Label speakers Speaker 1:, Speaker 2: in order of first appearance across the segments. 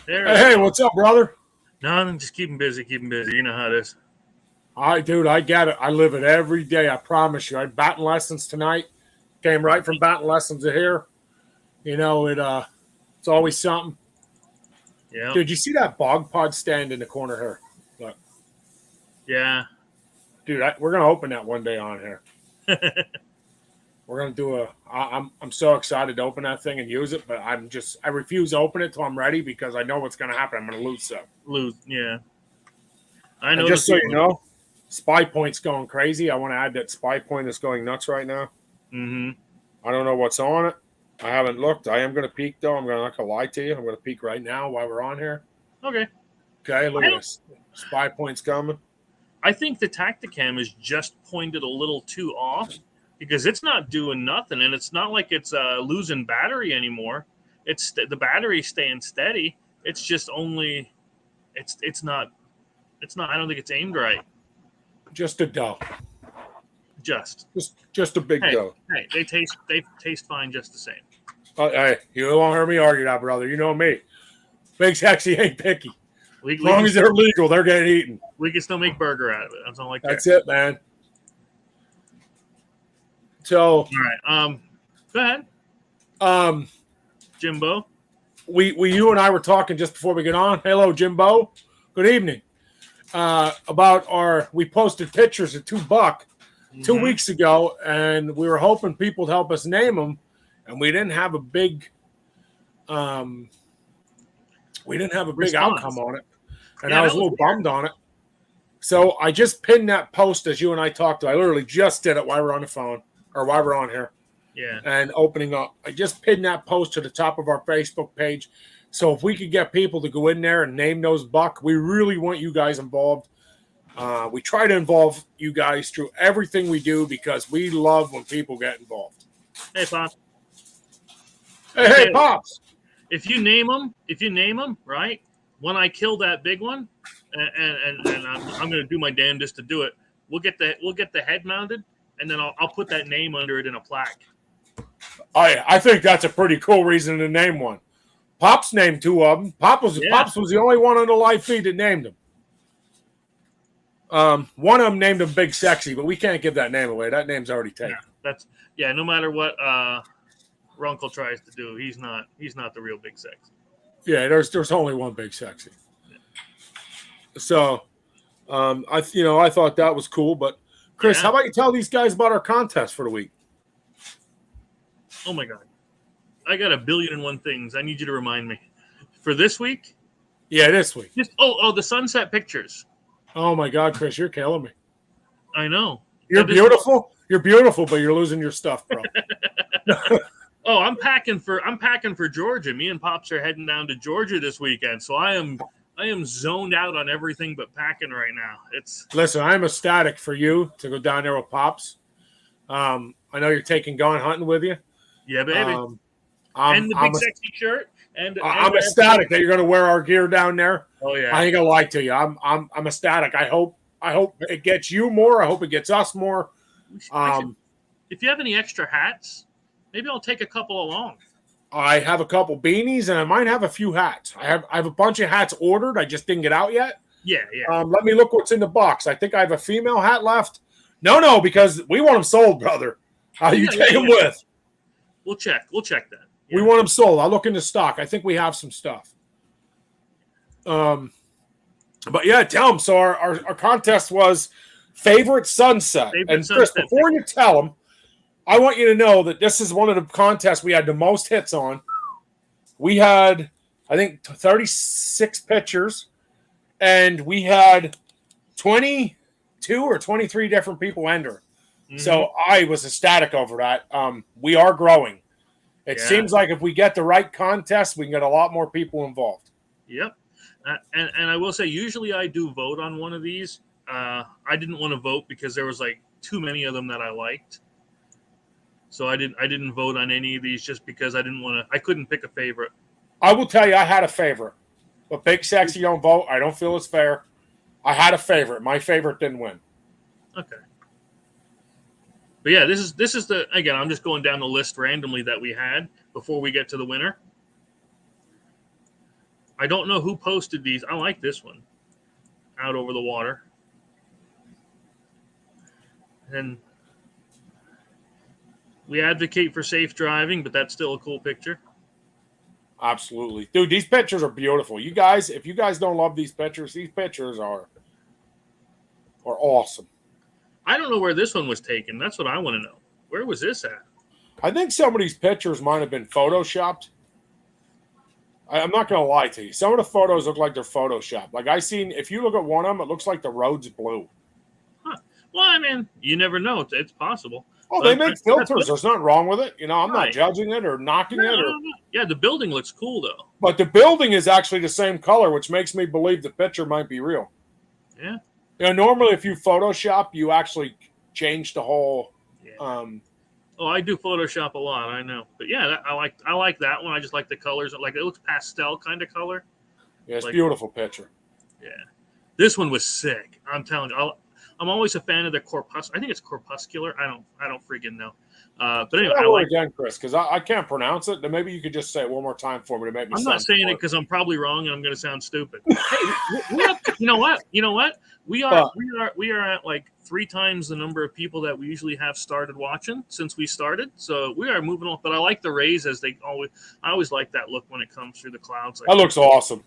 Speaker 1: There we
Speaker 2: Hey,
Speaker 1: go.
Speaker 2: what's up, brother?
Speaker 1: No, I'm just keeping busy, keeping busy. You know how it is.
Speaker 2: Dude, I get it. I live it every day. I promise you. I had batting lessons tonight. Came right from batting lessons to here. It's always something.
Speaker 1: Yeah,
Speaker 2: Did you see that bog pod stand in the corner here? Look,
Speaker 1: yeah.
Speaker 2: dude, we're gonna open that one day on here. We're gonna do a. I'm so excited to open that thing and use it, but I refuse to open it till I'm ready because I know what's gonna happen. I'm gonna lose some.
Speaker 1: Lose. Yeah, I
Speaker 2: And
Speaker 1: know the
Speaker 2: just so you
Speaker 1: feeling.
Speaker 2: know, Spy Point's going crazy. I want to add that Spy Point is going nuts right now.
Speaker 1: Mm-hmm.
Speaker 2: I don't know what's on it. I haven't looked. I am going to peek though. Not going to lie to you. I'm going to peek right now while we're on here.
Speaker 1: Okay.
Speaker 2: Okay, look
Speaker 1: I
Speaker 2: at
Speaker 1: don't.
Speaker 2: this. Spy Point's coming.
Speaker 1: I think the Tacticam is just pointed a little too off because it's not doing nothing, and it's not like it's losing battery anymore. The battery staying steady. It's just only. It's not. I don't think it's aimed right.
Speaker 2: Just a dough.
Speaker 1: Just.
Speaker 2: Just a big
Speaker 1: Hey,
Speaker 2: dough.
Speaker 1: hey. They taste fine just the same.
Speaker 2: Hey, you won't hear me argue that, brother. You know me. Big Sexy ain't picky.
Speaker 1: We,
Speaker 2: As
Speaker 1: we
Speaker 2: long
Speaker 1: can
Speaker 2: as they're legal, they're getting eaten.
Speaker 1: we can still make burger out of it. That's all I care.
Speaker 2: That's it, man. So,
Speaker 1: All right. Go ahead,
Speaker 2: um,
Speaker 1: Jimbo.
Speaker 2: you and I were talking just before we get on. Hello, Jimbo. Good evening. We posted pictures of $2 2
Speaker 1: Mm-hmm.
Speaker 2: weeks ago, and we were hoping people would help us name them, and we didn't have a big
Speaker 1: Response.
Speaker 2: outcome on it, and
Speaker 1: Yeah,
Speaker 2: I was
Speaker 1: that
Speaker 2: a
Speaker 1: was
Speaker 2: little
Speaker 1: weird.
Speaker 2: bummed on it. So I just pinned that post as you and I talked. I literally just did it while we're on the phone or while we're on here
Speaker 1: Yeah.
Speaker 2: and opening up. I just pinned that post to the top of our Facebook page. So if we could get people to go in there and name those buck, we really want you guys involved. We try to involve you guys through everything we do because we love when people get involved.
Speaker 1: Hey, Pop.
Speaker 2: Hey, Pops.
Speaker 1: If you name them, right? When I kill that big one, and I'm going to do my damnedest to do it. We'll get the head mounted, and then I'll put that name under it in a plaque.
Speaker 2: I think that's a pretty cool reason to name one. Pops named two of them. Pops was the only one on the live feed that named them. One of them named him Big Sexy, but we can't give that name away. That name's already taken.
Speaker 1: No matter what Runkle tries to do, he's not the real Big Sexy.
Speaker 2: Yeah, there's only one Big Sexy. So, I thought that was cool. But Chris, how about you tell these guys about our contest for the week?
Speaker 1: Oh my God, I got 1,000,000,001 things. I need you to remind me for this week.
Speaker 2: Yeah, this week.
Speaker 1: The sunset pictures.
Speaker 2: Oh my God, Chris, you're killing me.
Speaker 1: I know.
Speaker 2: You're beautiful. You're beautiful, but you're losing your stuff, bro.
Speaker 1: I'm packing for Georgia. Me and Pops are heading down to Georgia this weekend, so I am zoned out on everything but packing right now.
Speaker 2: Listen, I'm ecstatic for you to go down there with Pops. I know you're taking Gone Hunting with you.
Speaker 1: Yeah, baby. And the Big Sexy shirt.
Speaker 2: I'm ecstatic that you're going to wear our gear down there.
Speaker 1: Oh yeah.
Speaker 2: I ain't gonna lie to you. I'm ecstatic. I hope it gets you more. I hope it gets us more.
Speaker 1: If you have any extra hats, maybe I'll take a couple along.
Speaker 2: I have a couple beanies and I might have a few hats. I have a bunch of hats ordered. I just didn't get out yet.
Speaker 1: Yeah.
Speaker 2: Let me look what's in the box. I think I have a female hat left. No, because we want them sold, brother. How you take them with?
Speaker 1: We'll check that.
Speaker 2: Yeah. We want them sold. I'll look into stock. I think we have some stuff. But yeah, tell them. So our contest was favorite sunset. Chris, before you tell them, I want you to know that this is one of the contests we had the most hits on. We had, I think, 36 pictures, and we had 22 or 23 different people enter. Mm-hmm. So I was ecstatic over that. We are growing. It seems like if we get the right contest, we can get a lot more people involved.
Speaker 1: Yep. And I will say, usually I do vote on one of these. I didn't want to vote because there was like too many of them that I liked. So I didn't vote on any of these just because I couldn't pick a favorite.
Speaker 2: I will tell you, I had a favorite. But Big Sexy don't vote. I don't feel it's fair. I had a favorite. My favorite didn't win.
Speaker 1: Okay. But yeah, this is again, I'm just going down the list randomly that we had before we get to the winner. I don't know who posted these. I like this one. Out over the water. And we advocate for safe driving, but that's still a cool picture.
Speaker 2: Absolutely. Dude, these pictures are beautiful. You guys, if you guys don't love these pictures are awesome.
Speaker 1: I don't know where this one was taken. That's what I want to know. Where was this at?
Speaker 2: I think some of these pictures might have been photoshopped. I'm not going to lie to you. Some of the photos look like they're photoshopped. Like if you look at one of them, it looks like the road's blue.
Speaker 1: Huh. Well, I mean, you never know. It's possible.
Speaker 2: Oh, they make filters. There's nothing wrong with it. I'm not judging it or knocking it. No.
Speaker 1: Yeah, the building looks cool, though.
Speaker 2: But the building is actually the same color, which makes me believe the picture might be real.
Speaker 1: Yeah.
Speaker 2: Normally, if you Photoshop, you actually change the whole.
Speaker 1: Yeah. I do Photoshop a lot. I know, but yeah, I like that one. I just like the colors. Like it looks pastel kind of color.
Speaker 2: Yeah, it's beautiful picture.
Speaker 1: Yeah, this one was sick. I'm telling you, I'm always a fan of the corpuscular. I think it's corpuscular. I don't freaking know. But anyway, I like
Speaker 2: again, Chris, because I can't pronounce it. Then maybe you could just say it one more time for me to make me.
Speaker 1: I'm not saying it because I'm probably wrong and I'm going to sound stupid. Hey, you know what? We are at like 3 times the number of people that we usually have started watching since we started. So we are moving on. But I like the rays I always like that look when it comes through the clouds.
Speaker 2: That looks awesome.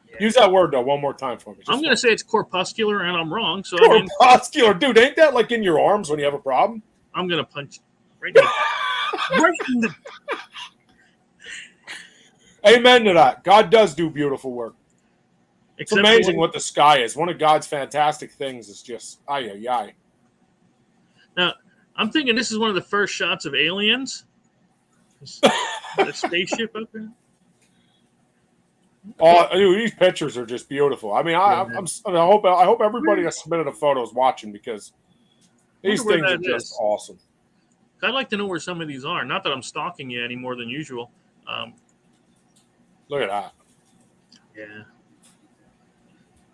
Speaker 2: Yeah. Use that word though one more time for me.
Speaker 1: I'm going to say it's corpuscular and I'm wrong. So
Speaker 2: corpuscular, dude, ain't that like in your arms when you have a problem?
Speaker 1: I'm going to punch right now. Right in the...
Speaker 2: Amen to that. God does do beautiful work. It's amazing what the sky is. One of God's fantastic things is just ay.
Speaker 1: Now, I'm thinking this is one of the first shots of aliens. The spaceship up there.
Speaker 2: Oh, dude, these pictures are just beautiful. I mean, I hope everybody that submitted a photo is watching because these things are just awesome.
Speaker 1: I'd like to know where some of these are. Not that I'm stalking you any more than usual.
Speaker 2: Look at that.
Speaker 1: Yeah.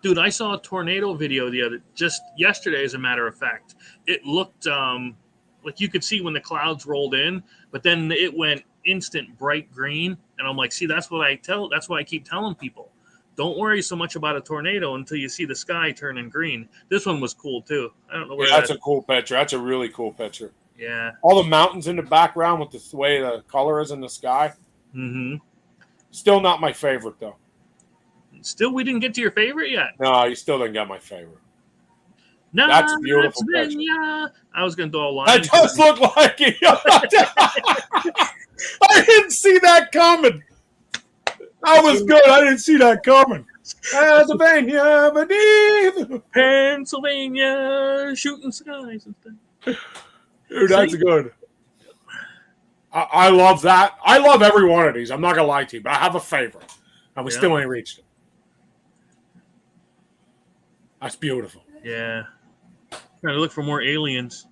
Speaker 1: Dude, I saw a tornado video just yesterday, as a matter of fact. It looked like you could see when the clouds rolled in, but then it went instant bright green. And I'm like, see, that's why I keep telling people. Don't worry so much about a tornado until you see the sky turning green. This one was cool too. I don't know where
Speaker 2: that's a cool picture. That's a really cool picture.
Speaker 1: Yeah.
Speaker 2: All the mountains in the background with the way the color is in the sky.
Speaker 1: Mm-hmm.
Speaker 2: Still not my favorite though.
Speaker 1: Still, we didn't get to your favorite yet.
Speaker 2: No, you still didn't get my favorite.
Speaker 1: No,
Speaker 2: that's a beautiful picture.
Speaker 1: I was going to throw a line.
Speaker 2: That does look like it. I didn't see that coming. That was good. I didn't see that coming.
Speaker 1: Pennsylvania, shooting skies and stuff.
Speaker 2: Dude, that's good. I love that. I love every one of these. I'm not going to lie to you, but I have a favorite. And we still ain't reached it. That's beautiful.
Speaker 1: Yeah. Trying to look for more aliens.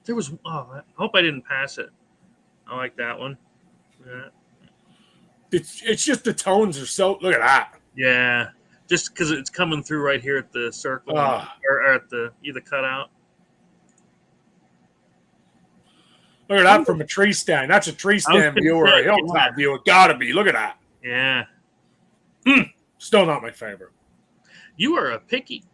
Speaker 1: There was. I hope I didn't pass it. I like that one. Yeah.
Speaker 2: It's just the tones are so. Look at that.
Speaker 1: Yeah. Just because it's coming through right here at the circle or at the either cutout.
Speaker 2: Look at that from a tree stand. That's a tree stand view or a hilltop view. It gotta be. Look at that.
Speaker 1: Yeah.
Speaker 2: Still not my favorite.
Speaker 1: You are a picky.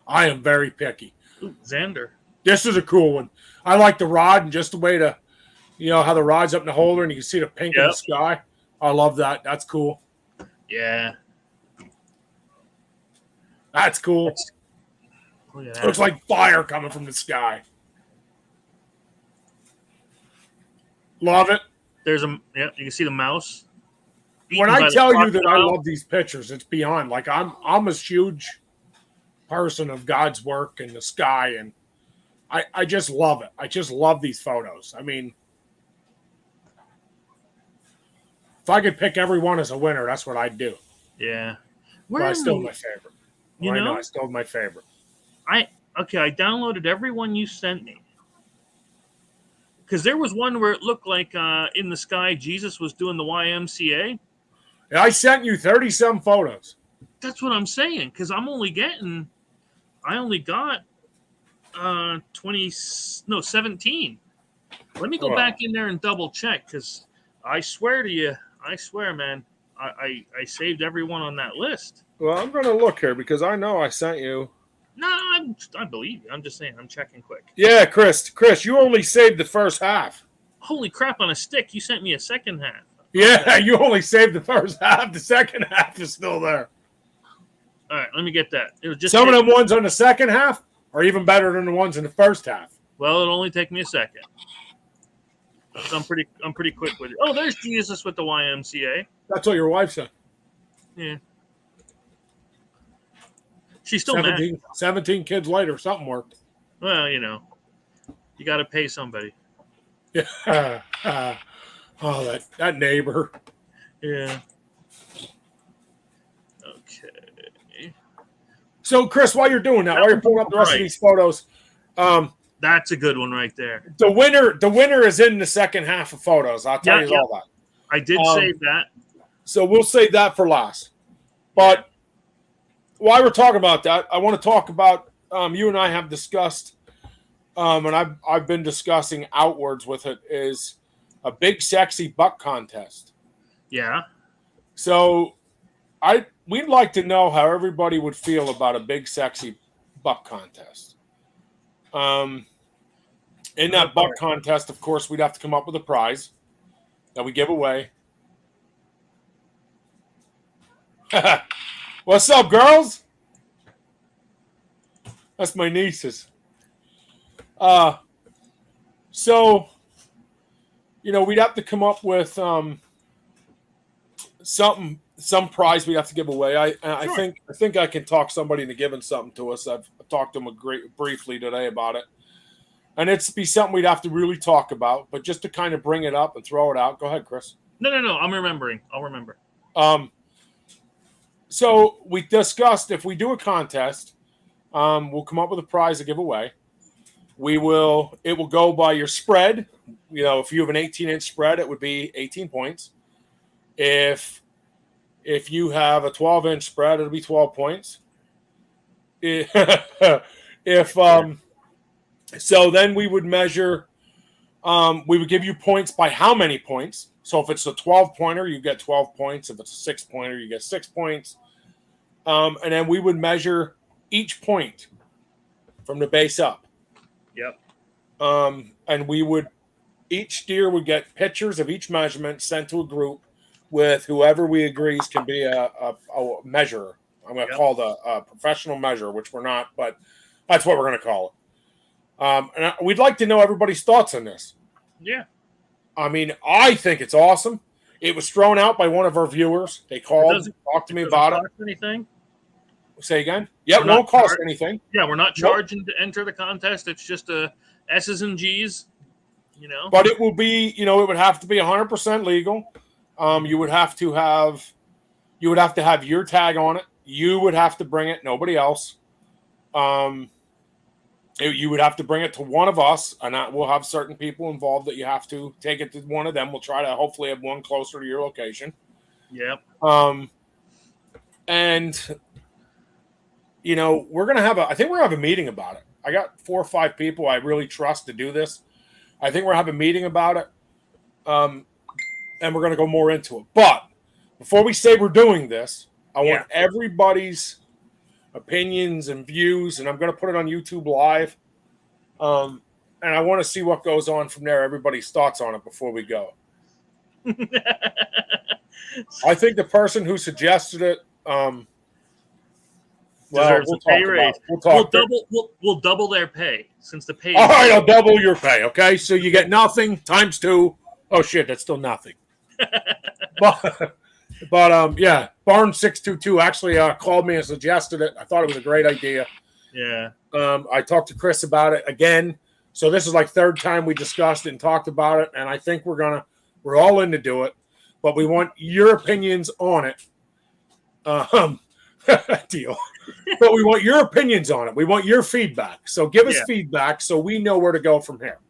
Speaker 2: I am very picky.
Speaker 1: Ooh, Xander.
Speaker 2: This is a cool one. I like the rod and just the way how the rod's up in the holder and you can see the pink in the sky. I love that. That's cool.
Speaker 1: Yeah.
Speaker 2: That's cool.
Speaker 1: Look at that.
Speaker 2: Looks like fire coming from the sky. Love it.
Speaker 1: You can see the mouse.
Speaker 2: When I tell you that I love these pictures, it's beyond. Like I'm a huge person of God's work in the sky, and I just love it. I just love these photos. I mean, if I could pick every one as a winner, that's what I'd do.
Speaker 1: Yeah.
Speaker 2: But I still my favorite.
Speaker 1: I
Speaker 2: still my favorite.
Speaker 1: I downloaded every one you sent me. Because there was one where it looked like in the sky Jesus was doing the YMCA.
Speaker 2: And I sent you 30-some photos.
Speaker 1: That's what I'm saying. Because I only got 17. Let me go back in there and double check. Because I swear to you, man, I saved everyone on that list.
Speaker 2: Well, I'm going to look here because I know I sent you.
Speaker 1: No, I believe you. I'm just saying. I'm checking quick.
Speaker 2: Yeah, Chris, you only saved the first half.
Speaker 1: Holy crap on a stick! You sent me a second half.
Speaker 2: Yeah, you only saved the first half. The second half is still there.
Speaker 1: All right, let me get that. It'll just
Speaker 2: Some of them ones on the second half are even better than the ones in the first half.
Speaker 1: Well, it'll only take me a second. So I'm pretty quick with it. Oh, there's Jesus with the YMCA.
Speaker 2: That's what your wife said.
Speaker 1: Yeah. She's still
Speaker 2: 17 kids later, something worked.
Speaker 1: Well, you know, you got to pay somebody.
Speaker 2: Yeah. Oh, that neighbor.
Speaker 1: Yeah. Okay.
Speaker 2: So, Chris, while you're doing that, while you're pulling up the rest of these photos,
Speaker 1: that's a good one right there.
Speaker 2: The winner is in the second half of photos. I'll tell you all that.
Speaker 1: I did save that. So
Speaker 2: we'll save that for last. But while we're talking about that, I want to talk about you and I have discussed, and I've been discussing outwards with it, is a big sexy buck contest.
Speaker 1: Yeah.
Speaker 2: So we'd like to know how everybody would feel about a big sexy buck contest. In that buck contest, of course, we'd have to come up with a prize that we give away. What's up, girls? That's my nieces. So, we'd have to come up with some prize we'd have to give away. I think I can talk somebody into giving something to us. I've talked to them briefly today about it. And it's be something we'd have to really talk about, but just to kind of bring it up and throw it out. Go ahead, Chris.
Speaker 1: No. I'm remembering. I'll remember.
Speaker 2: So we discussed if we do a contest, we'll come up with a prize to give away. It will go by your spread. If you have an 18-inch spread, it would be 18 points. If you have a 12-inch spread, it'll be 12 points. So then we would measure, we would give you points by how many points. So if it's a 12-pointer, you get 12 points. If it's a 6-pointer, you get 6 points. And then we would measure each point from the base up.
Speaker 1: Yep.
Speaker 2: And each deer would get pictures of each measurement sent to a group with whoever we agrees can be a measurer. I'm going to call a professional measurer, which we're not, but that's what we're going to call it. And we'd like to know everybody's thoughts on this.
Speaker 1: Yeah.
Speaker 2: I mean, I think it's awesome. It was thrown out by one of our viewers. They called and talked to me about it.
Speaker 1: Anything?
Speaker 2: Say again? Yep, it won't cost anything.
Speaker 1: Yeah, we're not charging to enter the contest. It's just S's and G's,
Speaker 2: But it will be, it would have to be 100% legal. You would have to have your tag on it. You would have to bring it, nobody else. You would have to bring it to one of us, and we'll have certain people involved that you have to take it to one of them. We'll try to hopefully have one closer to your location.
Speaker 1: Yep.
Speaker 2: And we're gonna have I think we're gonna have a meeting about it. I got 4 or 5 people I really trust to do this. I think we're gonna have a meeting about it. And we're gonna go more into it. But before we say we're doing this, I want everybody's opinions and views, and I'm going to put it on YouTube Live. And I want to see what goes on from there, everybody's thoughts on it before we go. I think the person who suggested it,
Speaker 1: deserves a pay raise. We'll double their pay since the pay.
Speaker 2: All right, I'll double your pay. Okay, so you get nothing times 2. Oh shit, that's still nothing. But yeah, Barnes 622 actually called me and suggested it. I thought it was a great idea.
Speaker 1: Yeah.
Speaker 2: I talked to Chris about it again. So this is like 3rd time we discussed it and talked about it, and I think we're all in to do it. But we want your opinions on it. Deal. But we want your opinions on it. We want your feedback. So give us feedback so we know where to go from here.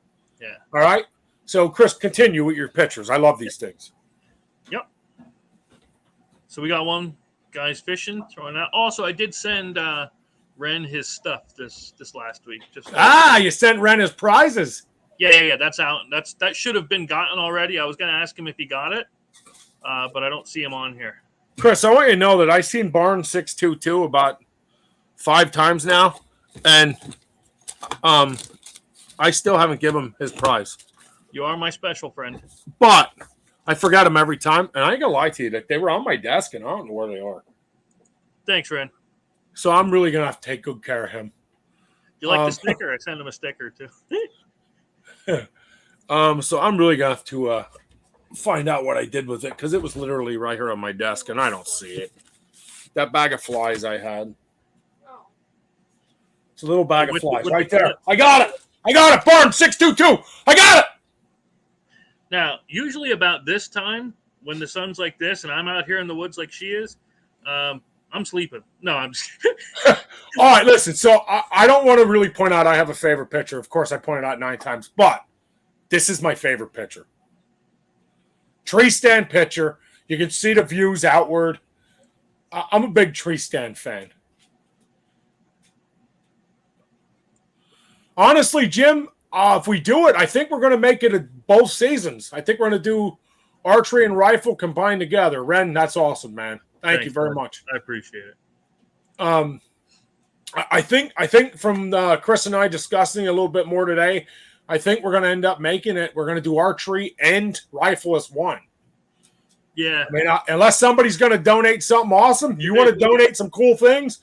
Speaker 1: Yeah.
Speaker 2: All right. So Chris, continue with your pictures. I love these things.
Speaker 1: Yep. So we got one guy's fishing, throwing out. Also, I did send Ren his stuff this last week.
Speaker 2: You sent Ren his prizes.
Speaker 1: Yeah. That's out. That should have been gotten already. I was going to ask him if he got it. but I don't see him on here.
Speaker 2: Chris, I want you to know that I've seen Barnes 622 about 5 times now, and I still haven't given him his prize.
Speaker 1: You are my special friend.
Speaker 2: But I forgot him every time, and I ain't gonna lie to you, that they were on my desk, and I don't know where they are.
Speaker 1: Thanks, Ren.
Speaker 2: So I'm really gonna have to take good care of him.
Speaker 1: You like the sticker? I sent him a sticker too.
Speaker 2: So I'm really gonna have to find out what I did with it, because it was literally right here on my desk, and I don't see it. That bag of flies I had. It's a little bag of flies right there. I got it. Barnes 622. I got it.
Speaker 1: Now, usually about this time, when the sun's like this and I'm out here in the woods like she is, I'm sleeping. No, I'm just...
Speaker 2: All right, listen. So I don't want to really point out I have a favorite picture. Of course, I pointed out 9 times, but this is my favorite picture. Tree stand picture. You can see the views outward. I'm a big tree stand fan. Honestly, Jim, if we do it, I think we're going to make it both seasons. I think we're going to do archery and rifle combined together. Ren, that's awesome, man. Thanks, you very much.
Speaker 1: I appreciate it.
Speaker 2: I think from Chris and I discussing a little bit more today, I think we're going to end up making it. We're going to do archery and rifle as one.
Speaker 1: Yeah.
Speaker 2: I mean, unless somebody's going to donate something awesome, you want to donate some cool things.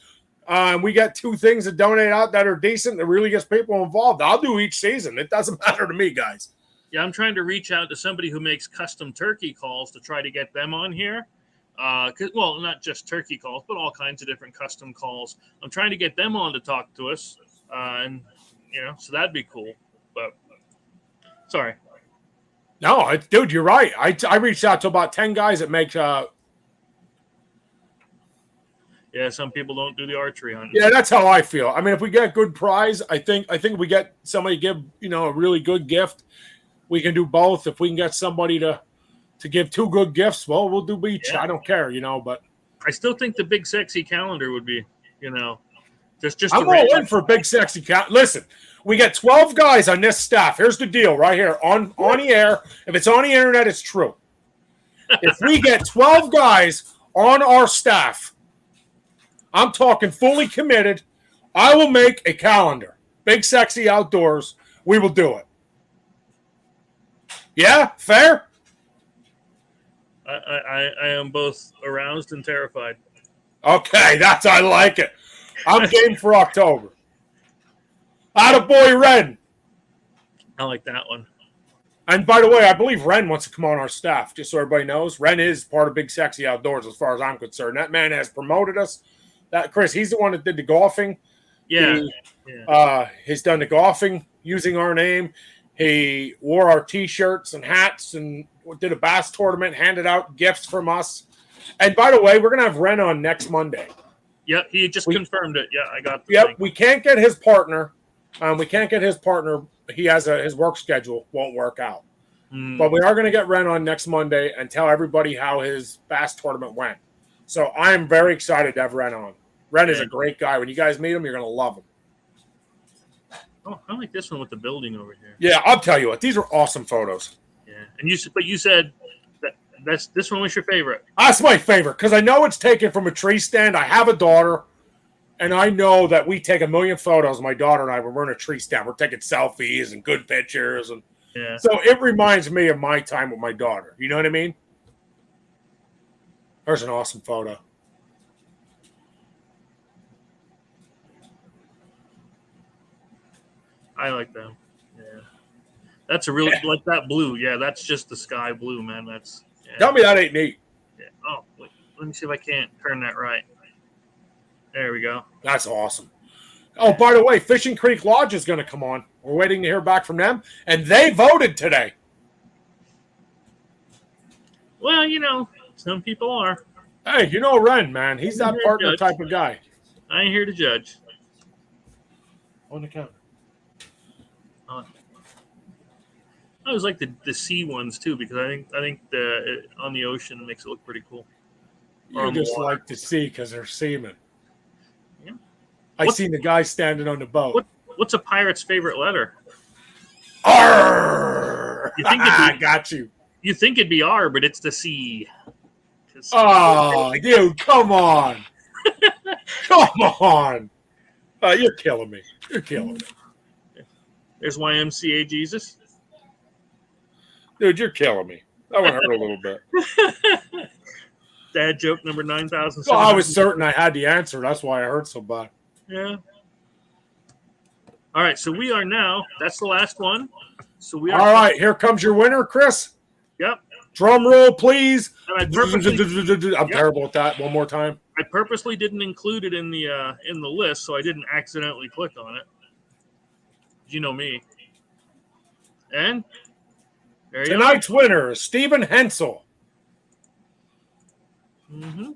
Speaker 2: We got 2 things to donate out that are decent that really gets people involved. I'll do each season. It doesn't matter to me, guys.
Speaker 1: Yeah, I'm trying to reach out to somebody who makes custom turkey calls to try to get them on here. Well, not just turkey calls, but all kinds of different custom calls. I'm trying to get them on to talk to us, and so that'd be cool. But sorry.
Speaker 2: No, dude, you're right. I reached out to about 10 guys that make.
Speaker 1: Yeah, some people don't do the archery hunt.
Speaker 2: Yeah, that's how I feel. I mean, if we get good prize, I think we get somebody give a really good gift. We can do both. If we can get somebody to give 2 good gifts, well, we'll do each. Yeah. I don't care, but
Speaker 1: I still think the big sexy calendar would be, just.
Speaker 2: I'm all in for a big sexy calendar. Listen, we got 12 guys on this staff. Here's the deal, right here on the air. If it's on the internet, it's true. If we get 12 guys on our staff, I'm talking fully committed, I will make a calendar. Big sexy outdoors. We will do it. Yeah, fair.
Speaker 1: I am both aroused and terrified.
Speaker 2: Okay, I like it. I'm game for October. Attaboy, Ren.
Speaker 1: I like that one.
Speaker 2: And by the way, I believe Ren wants to come on our staff, just so everybody knows. Ren is part of Big Sexy Outdoors as far as I'm concerned. That man has promoted us. Chris, he's the one that did the golfing.
Speaker 1: Yeah.
Speaker 2: He's done the golfing using our name. He wore our T-shirts and hats and did a bass tournament, handed out gifts from us. And by the way, we're going to have Ren on next Monday.
Speaker 1: Yep, he just confirmed it. Yeah, I got the thing.
Speaker 2: We can't get his partner. He has his work schedule won't work out. But we are going to get Ren on next Monday and tell everybody how his bass tournament went. So I am very excited to have Ren on. Ren is a great guy. When you guys meet him, you're going to love him.
Speaker 1: Oh, I like this one with the building over here.
Speaker 2: Yeah, I'll tell you what. These are awesome photos.
Speaker 1: Yeah, and you said this one was your favorite.
Speaker 2: That's my favorite because I know it's taken from a tree stand. I have a daughter, and I know that we take a million photos. My daughter and I, when we're in a tree stand, we're taking selfies and good pictures, and so it reminds me of my time with my daughter. You know what I mean? There's an awesome photo.
Speaker 1: I like them. Yeah. That's a really like that blue. Yeah, that's just the sky blue, man. That's
Speaker 2: Tell me that ain't neat.
Speaker 1: Yeah. Oh, wait, let me see if I can't turn that right. There we go.
Speaker 2: That's awesome. Oh, by the way, Fishing Creek Lodge is going to come on. We're waiting to hear back from them, and they voted today.
Speaker 1: Well, some people are.
Speaker 2: Hey, Ren, man. He's that partner type of guy.
Speaker 1: I ain't here to judge.
Speaker 2: On the counter.
Speaker 1: I always like the sea ones too because I think the on the ocean makes it look pretty cool.
Speaker 2: You just like to see because they're seamen.
Speaker 1: Yeah.
Speaker 2: I seen the guy standing on the boat.
Speaker 1: What's a pirate's favorite letter?
Speaker 2: R.
Speaker 1: You think
Speaker 2: I got you.
Speaker 1: You think it'd be R, but it's the C.
Speaker 2: Oh, dude, come on. Come on. You're killing me. You're killing me.
Speaker 1: There's YMCA Jesus.
Speaker 2: Dude, you're killing me. That one hurt a little bit.
Speaker 1: Dad joke number 9,000.
Speaker 2: Well, I was certain I had the answer. That's why I hurt so bad.
Speaker 1: Yeah. All right, so we are now. That's the last one. So we are.
Speaker 2: All right, here comes your winner, Chris.
Speaker 1: Yep.
Speaker 2: Drum roll, please.
Speaker 1: And
Speaker 2: I'm terrible at that. One more time.
Speaker 1: I purposely didn't include it in the list, so I didn't accidentally click on it. You know me. And there you
Speaker 2: Tonight's winner is Stephen Hensel.
Speaker 1: Mm-hmm.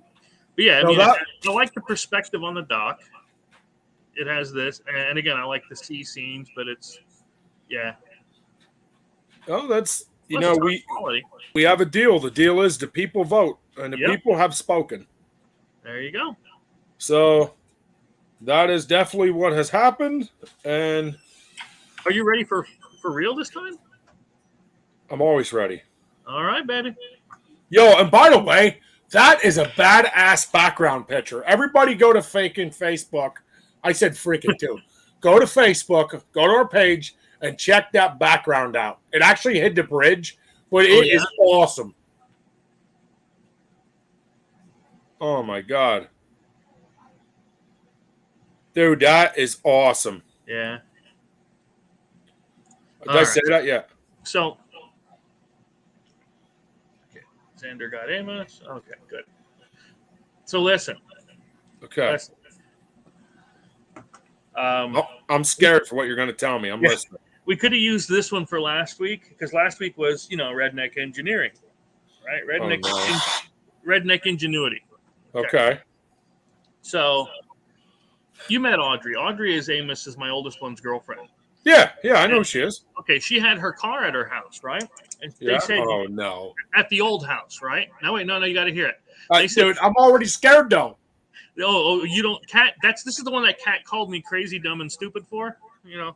Speaker 1: But yeah, I like the perspective on the dock. It has this, and again, I like the sea scenes, but it's, yeah.
Speaker 2: Oh, that's,
Speaker 1: quality.
Speaker 2: We have a deal. The deal is the people vote, and the people have spoken.
Speaker 1: There you go.
Speaker 2: So that is definitely what has happened. And
Speaker 1: are you ready for real this time?
Speaker 2: I'm always ready.
Speaker 1: All right, baby.
Speaker 2: Yo, and by the way, that is a badass background picture. Everybody go to Facebook. I said freaking too. Go to Facebook, go to our page, and check that background out. It actually hid the bridge, but it is awesome. Oh my God. Dude, that is awesome.
Speaker 1: Yeah.
Speaker 2: Did I say that yet?
Speaker 1: So, okay. Xander got Amos. Okay, good. So listen.
Speaker 2: Okay.
Speaker 1: Listen.
Speaker 2: I'm scared for what you're going to tell me. I'm listening.
Speaker 1: We could have used this one for last week because last week was, redneck engineering, right? Redneck ingenuity.
Speaker 2: Okay.
Speaker 1: So you met Audrey. Audrey is my oldest one's girlfriend.
Speaker 2: Yeah, I know who she is.
Speaker 1: Okay, she had her car at her house, right? And
Speaker 2: they
Speaker 1: said,
Speaker 2: oh no,
Speaker 1: at the old house, right? No, wait, no, you got to hear it.
Speaker 2: They said, dude, I'm already scared though.
Speaker 1: Oh, you don't, Cat. This is the one that Cat called me crazy, dumb, and stupid for.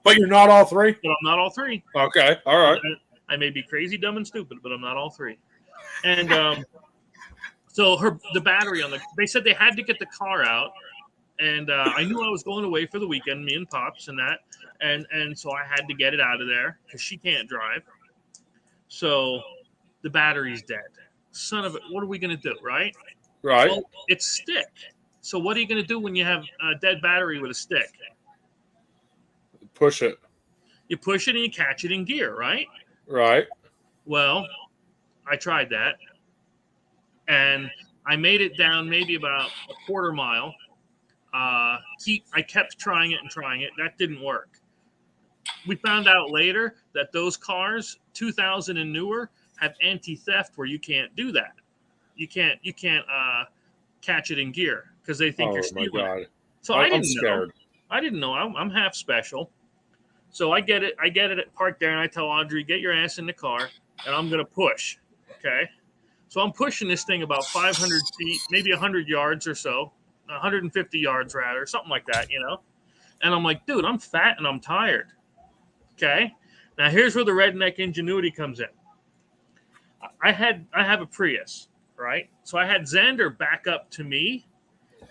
Speaker 2: But you're not all three.
Speaker 1: But I'm not all three.
Speaker 2: Okay, all right.
Speaker 1: I may be crazy, dumb, and stupid, but I'm not all three. And so the battery they said they had to get the car out, and I knew I was going away for the weekend, me and Pops and that, and so I had to get it out of there because she can't drive. So the battery's dead. Son of it! What are we gonna do, right?
Speaker 2: Right.
Speaker 1: Well, it's stick. So what are you gonna do when you have a dead battery with a stick?
Speaker 2: Push it.
Speaker 1: You push it and you catch it in gear, right?
Speaker 2: Right.
Speaker 1: Well, I tried that, and I made it down maybe about a quarter mile. I kept trying it. That didn't work. We found out later that those cars, 2000 and newer, have anti-theft where you can't do that. You can't catch it in gear because they think you're stealing. Oh my God. So I didn't know. I didn't know. I'm half special. So I get it parked there, and I tell Audrey, get your ass in the car, and I'm going to push. Okay. So I'm pushing this thing about 500 feet, maybe 100 yards or so, 150 yards rather, something like that, And I'm like, dude, I'm fat and I'm tired. Okay. Now here's where the redneck ingenuity comes in. I have a Prius, right? So I had Xander back up to me,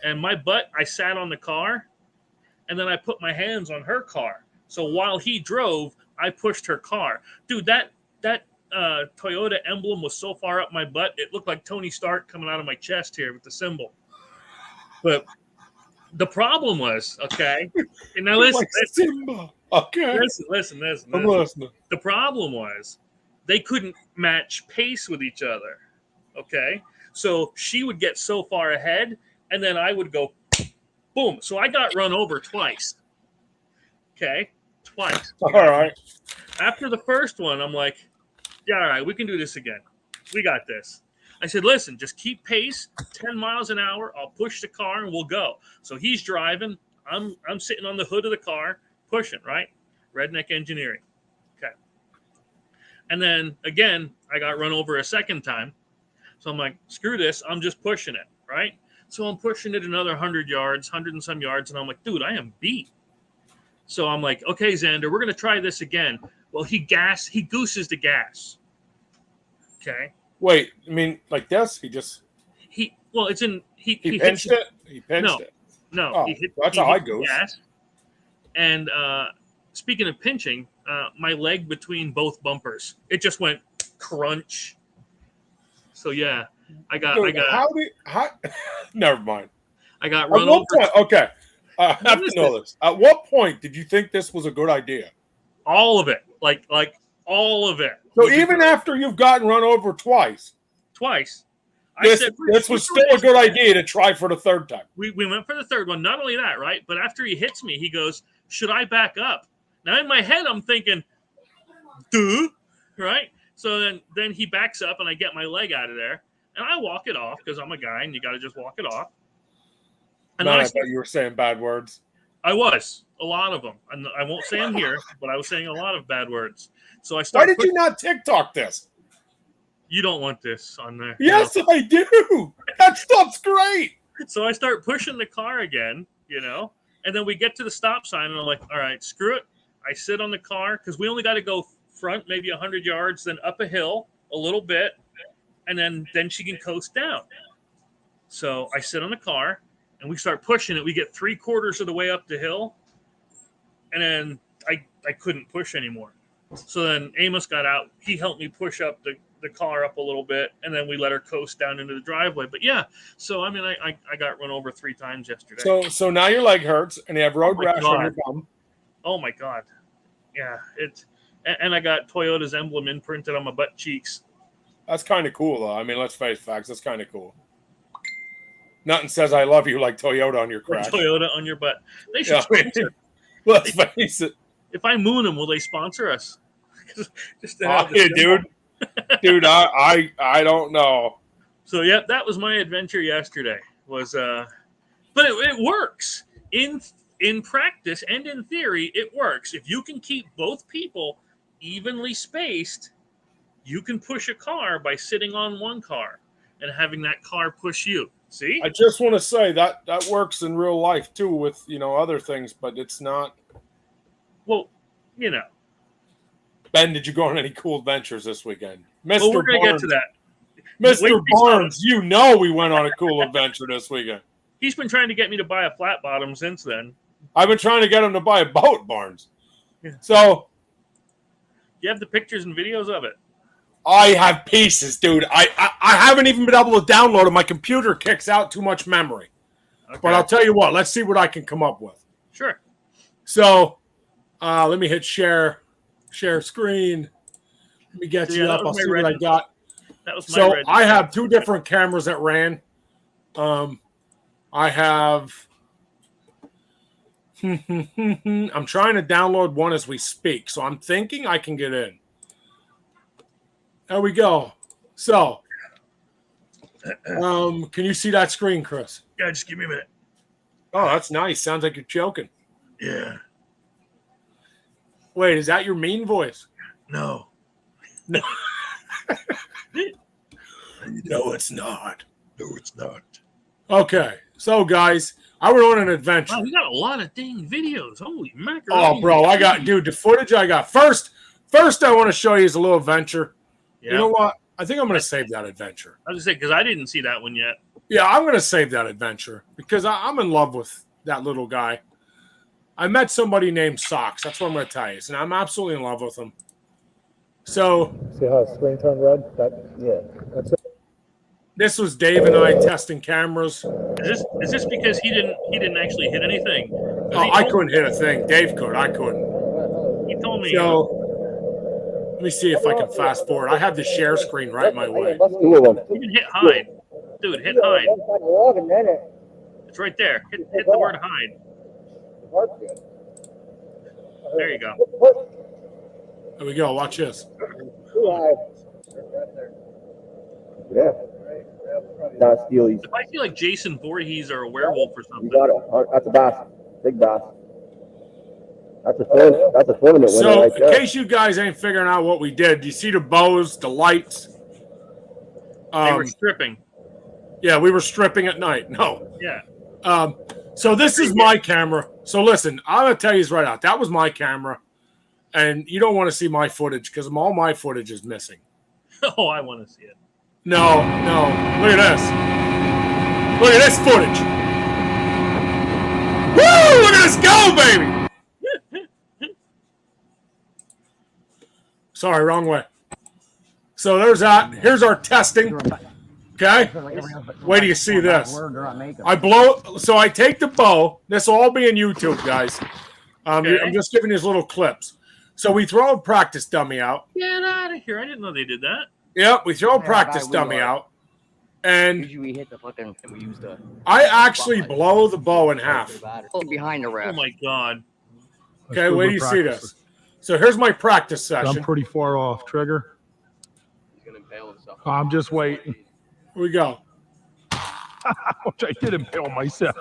Speaker 1: and I sat on the car, and then I put my hands on her car. So while he drove, I pushed her car. Dude, that Toyota emblem was so far up my butt, it looked like Tony Stark coming out of my chest here with the symbol. But the problem was, okay, and now listen,
Speaker 2: Simba. Okay.
Speaker 1: Listen.
Speaker 2: I'm listening.
Speaker 1: The problem was they couldn't match pace with each other. Okay. So she would get so far ahead, and then I would go boom. So I got run over twice. Okay. Twice.
Speaker 2: All right.
Speaker 1: After the first one, I'm like, yeah, all right, we can do this again. We got this. I said, listen, just keep pace, 10 miles an hour. I'll push the car and we'll go. So he's driving. I'm sitting on the hood of the car, pushing, right? Redneck engineering. Okay. And then again, I got run over a second time. So I'm like, screw this. I'm just pushing it, right? So I'm pushing it another 100 yards, 100 and some yards. And I'm like, dude, I am beat. So I'm like, okay, Xander, we're going to try this again. Well, he gooses the gas. Okay.
Speaker 2: Wait, I mean, like this?
Speaker 1: It's in he
Speaker 2: pinched it. He pinched it.
Speaker 1: No,
Speaker 2: oh, that's how I go.
Speaker 1: And speaking of pinching, my leg between both bumpers, it just went crunch. So yeah, I got.
Speaker 2: Never mind.
Speaker 1: I got run over.
Speaker 2: Okay, I have to know this. At what point did you think this was a good idea?
Speaker 1: All of it, like all of it.
Speaker 2: So even after you've gotten run over twice, this was still a good idea to try for the third time.
Speaker 1: We went for the third one. Not only that, right? But after he hits me, he goes, "Should I back up?" Now in my head, I'm thinking, "Duh," right? So then he backs up, and I get my leg out of there, and I walk it off because I'm a guy, and you got to just walk it off. And
Speaker 2: I thought you were saying bad words.
Speaker 1: I was a lot of them. I won't say them here, but I was saying a lot of bad words. So I
Speaker 2: Why
Speaker 1: started.
Speaker 2: did you not TikTok this?
Speaker 1: You don't want this on there.
Speaker 2: Yes, I do. That stuff's great.
Speaker 1: So I start pushing the car again, and then we get to the stop sign, and I'm like, all right, screw it. I sit on the car because we only got to go front maybe 100 yards, then up a hill a little bit, and then she can coast down. So I sit on the car, and we start pushing it. We get 3/4 of the way up the hill, and then I couldn't push anymore. So then Amos got out. He helped me push up the car up a little bit, and then we let her coast down into the driveway. But yeah, so I mean, I got run over 3 times yesterday.
Speaker 2: So now your leg hurts, and you have road rash on your bum.
Speaker 1: Oh my god, yeah, and I got Toyota's emblem imprinted on my butt cheeks.
Speaker 2: That's kind of cool, though. I mean, let's face facts. That's kind of cool. Nothing says "I love you" like Toyota on your crash.
Speaker 1: Toyota on your butt. They should sponsor.
Speaker 2: Let's face it.
Speaker 1: If I moon them, will they sponsor us?
Speaker 2: Just dude. Dude, I don't know.
Speaker 1: So yeah, that was my adventure yesterday. But it works in practice and in theory. It works if you can keep both people evenly spaced. You can push a car by sitting on one car and having that car push you. See?
Speaker 2: I just want to say that works in real life too with other things, but it's not.
Speaker 1: Well,
Speaker 2: Ben, did you go on any cool adventures this weekend?
Speaker 1: Mr. Well, we're going to get to that.
Speaker 2: Mr. Barnes, we went on a cool adventure this weekend.
Speaker 1: He's been trying to get me to buy a flat bottom since then.
Speaker 2: I've been trying to get him to buy a boat, Barnes. Yeah. So.
Speaker 1: You have the pictures and videos of it?
Speaker 2: I have pieces, dude. I haven't even been able to download it. My computer kicks out too much memory. Okay. But I'll tell you what. Let's see what I can come up with.
Speaker 1: Sure.
Speaker 2: So, let me hit share screen. Let me get you up. I'll see what I got.
Speaker 1: That was
Speaker 2: so I have 2 different cameras that ran. I have. I'm trying to download one as we speak, so I'm thinking I can get in. There we go. So, can you see that screen, Chris?
Speaker 1: Yeah, just give me a minute.
Speaker 2: Oh, that's nice. Sounds like you're choking.
Speaker 1: Yeah.
Speaker 2: Wait, is that your mean voice?
Speaker 1: No.
Speaker 2: No, it's not.
Speaker 1: No, it's not.
Speaker 2: Okay, so guys, I went on an adventure.
Speaker 1: Wow, we got a lot of dang videos. Holy mackerel!
Speaker 2: Oh, bro, the footage I got. First, I want to show you is a little adventure. Yeah. You know what? I think I'm going to save that adventure.
Speaker 1: I was going to say, because I didn't see that one yet.
Speaker 2: Yeah, I'm going to save that adventure because I'm in love with that little guy. I met somebody named Socks. That's what I'm going to tell you. And I'm absolutely in love with him. So.
Speaker 3: See how the screen turned red? That's it.
Speaker 2: This was Dave and I testing cameras.
Speaker 1: Is this because he didn't actually hit anything?
Speaker 2: Oh, I couldn't hit a thing. Dave could. I couldn't.
Speaker 1: He told me.
Speaker 2: So. Let me see if I can fast forward. I have the share screen right my way.
Speaker 1: You can hit hide. Dude, hit hide. It's right there. Hit the word hide. There you go.
Speaker 2: There we go. Watch this.
Speaker 3: Yeah. Not Steely's.
Speaker 1: If I feel like Jason Voorhees or a werewolf or something.
Speaker 3: You got it. That's a bass. Big bass. That's a tournament winner.
Speaker 2: So,
Speaker 3: right there.
Speaker 2: In case you guys ain't figuring out what we did, you see the bows, the lights?
Speaker 1: They were stripping.
Speaker 2: Yeah, we were stripping at night. No.
Speaker 1: Yeah.
Speaker 2: So this is my camera. So listen, I'm going to tell you this right out. That was my camera. And you don't want to see my footage because all my footage is missing.
Speaker 1: Oh, I want to see it.
Speaker 2: No. Look at this. Look at this footage. Woo! Look at us go, baby. Sorry, wrong way. So there's that. Here's our testing. Okay. Wait till you see this. I blow. So I take the bow. This will all be in YouTube, guys.
Speaker 1: Okay.
Speaker 2: I'm just giving these little clips. So we throw a practice dummy out.
Speaker 1: Get out of here! I didn't know they did that.
Speaker 2: Yep, we throw a practice dummy out, and
Speaker 3: Usually we hit the fucking. We use the.
Speaker 2: I actually blow the bow in half.
Speaker 3: Behind the
Speaker 1: Oh
Speaker 3: ref.
Speaker 1: my god!
Speaker 2: Okay, wait till you see this. So here's my practice session.
Speaker 4: I'm pretty far off. Trigger.
Speaker 3: He's gonna impale himself.
Speaker 4: I'm just waiting.
Speaker 2: Here we go.
Speaker 4: Which I did impale myself.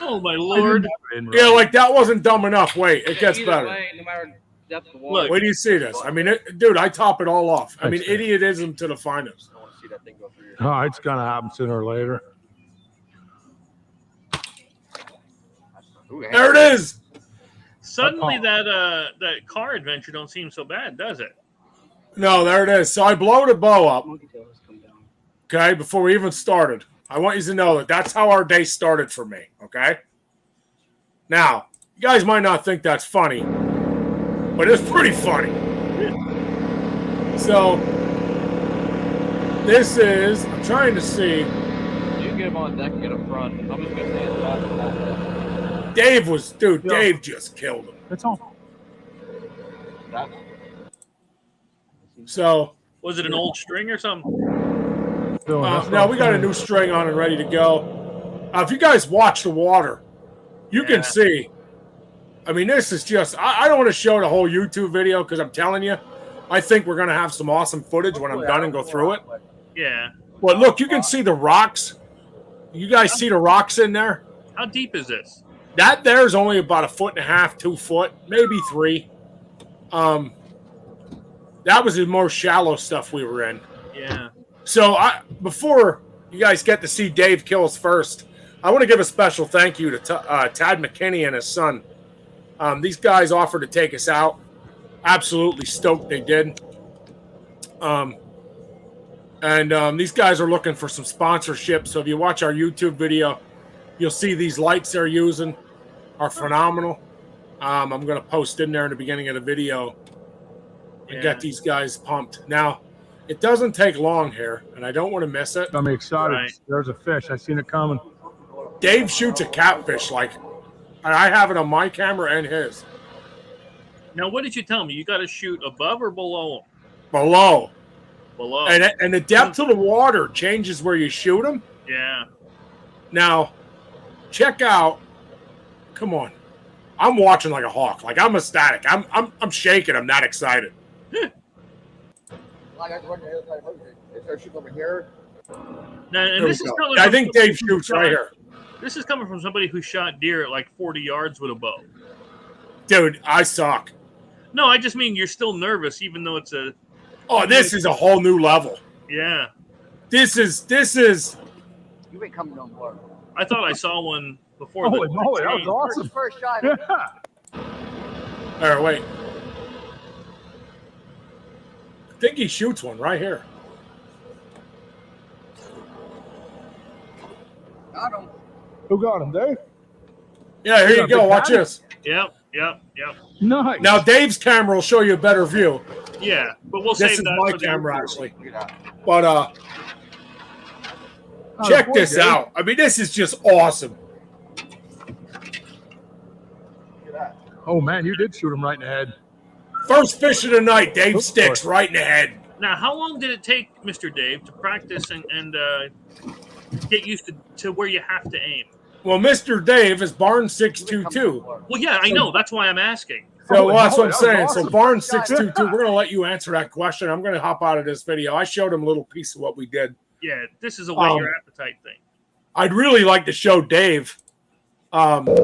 Speaker 1: Oh my lord!
Speaker 2: Yeah, like that wasn't dumb enough. Wait, it gets better.
Speaker 3: No matter depth of
Speaker 1: Look.
Speaker 2: Wait till you see this. I mean, dude, I top it all off. I mean,
Speaker 4: Thanks, man.
Speaker 2: idiotism to the finest.
Speaker 3: I want to see that thing go through your.
Speaker 4: Oh, it's gonna happen sooner or later.
Speaker 2: There it is.
Speaker 1: Suddenly that car adventure don't seem so bad, does it?
Speaker 2: No, there it is. So I blow the bow up.
Speaker 3: Monkey tails come down.
Speaker 2: Okay, before we even started. I want you to know that that's how our day started for me. Okay. Now, you guys might not think that's funny, but it's pretty funny. So, this is, I'm trying to see.
Speaker 3: You can get him on deck and get him front. I'm just gonna stay in the back.
Speaker 2: Dave was, dude, Dave just killed him.
Speaker 4: It's all.
Speaker 2: So,
Speaker 1: Was it an old string or something?
Speaker 2: now we got a new string on and ready to go. If you guys watch the water, you can see. I mean, this is just, I don't want to show the whole YouTube video because I'm telling you, I think we're going to have some awesome footage when I'm done and go through it.
Speaker 1: Yeah.
Speaker 2: But look, you can see the rocks. You guys see the rocks in there?
Speaker 1: How deep is this?
Speaker 2: That there is only about 1.5 feet, 2 foot, maybe 3. That was the more shallow stuff we were in.
Speaker 1: Yeah.
Speaker 2: So before you guys get to see Dave kills first, I want to give a special thank you to Tad McKinney and his son. These guys offered to take us out. Absolutely stoked they did. These guys are looking for some sponsorship. So if you watch our YouTube video, you'll see these lights they're using are phenomenal. I'm going to post in there in the beginning of the video and get these guys pumped. Now, it doesn't take long here, and I don't want to miss it.
Speaker 4: I'm excited.
Speaker 1: Right.
Speaker 4: There's a fish. I seen it coming.
Speaker 2: Dave shoots a catfish and I have it on my camera and his.
Speaker 1: Now, what did you tell me? You got to shoot above or below?
Speaker 2: Below.
Speaker 1: Below.
Speaker 2: And the depth of the water changes where you shoot them.
Speaker 1: Yeah.
Speaker 2: Now, check out. Come on. I'm watching like a hawk. Like I'm ecstatic. I'm shaking. I'm that excited.
Speaker 1: Now, and this is coming
Speaker 2: I
Speaker 1: from
Speaker 2: think
Speaker 1: somebody
Speaker 2: Dave
Speaker 1: who
Speaker 2: shoots
Speaker 1: shot-
Speaker 2: right here.
Speaker 1: This is coming from somebody who shot deer at like 40 yards with a bow.
Speaker 2: Dude, I suck.
Speaker 1: No, I just mean you're still nervous, even though it's a.
Speaker 2: Oh, this is a whole new level.
Speaker 1: Yeah.
Speaker 2: This is.
Speaker 3: You ain't coming on board.
Speaker 1: I thought I saw one before.
Speaker 4: Holy
Speaker 1: the
Speaker 4: moly, that was
Speaker 1: change.
Speaker 4: awesome.
Speaker 3: First shot.
Speaker 4: Yeah.
Speaker 2: There, wait. I think he shoots one right here.
Speaker 3: Got him.
Speaker 4: Who got him, Dave?
Speaker 2: Yeah, here you go. Watch this.
Speaker 1: Yep.
Speaker 4: Nice.
Speaker 2: Now, Dave's camera will show you a better view.
Speaker 1: Yeah, but we'll
Speaker 2: This
Speaker 1: save
Speaker 2: is
Speaker 1: that
Speaker 2: my
Speaker 1: for the
Speaker 2: camera,
Speaker 1: interview.
Speaker 2: actually.
Speaker 3: Look at that.
Speaker 2: But
Speaker 4: Oh,
Speaker 2: check
Speaker 4: boy,
Speaker 2: this
Speaker 4: Dave.
Speaker 2: out. I mean, this is just awesome.
Speaker 3: Look at that.
Speaker 4: Oh man, you did shoot him right in the head.
Speaker 2: First fish of the night, Dave sticks right in the head.
Speaker 1: Now, how long did it take, Mr. Dave, to practice and get used to where you have to aim?
Speaker 2: Well, Mr. Dave is Barn 622.
Speaker 1: Well, yeah, I know. That's why I'm asking.
Speaker 2: So well, that's what I'm
Speaker 4: that was
Speaker 2: saying.
Speaker 4: awesome.
Speaker 2: So Barn 622, we're going to let you answer that question. I'm going to hop out of this video. I showed him a little piece of what we did.
Speaker 1: Yeah, this is a whet your appetite thing.
Speaker 2: I'd really like to show Dave shooting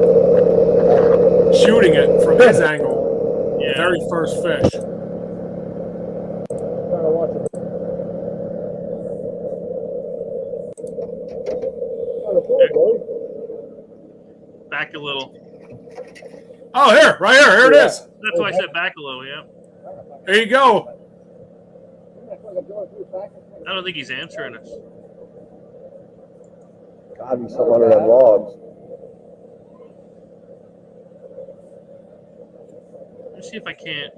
Speaker 2: it from his angle.
Speaker 1: Yeah.
Speaker 2: Very first fish.
Speaker 1: Back a little.
Speaker 2: Oh, here, right here. Here it is.
Speaker 1: That's why I said back a little, yeah.
Speaker 2: There you go.
Speaker 1: I don't think he's answering us.
Speaker 3: Gotta be something under them logs.
Speaker 1: Let's see if I can't.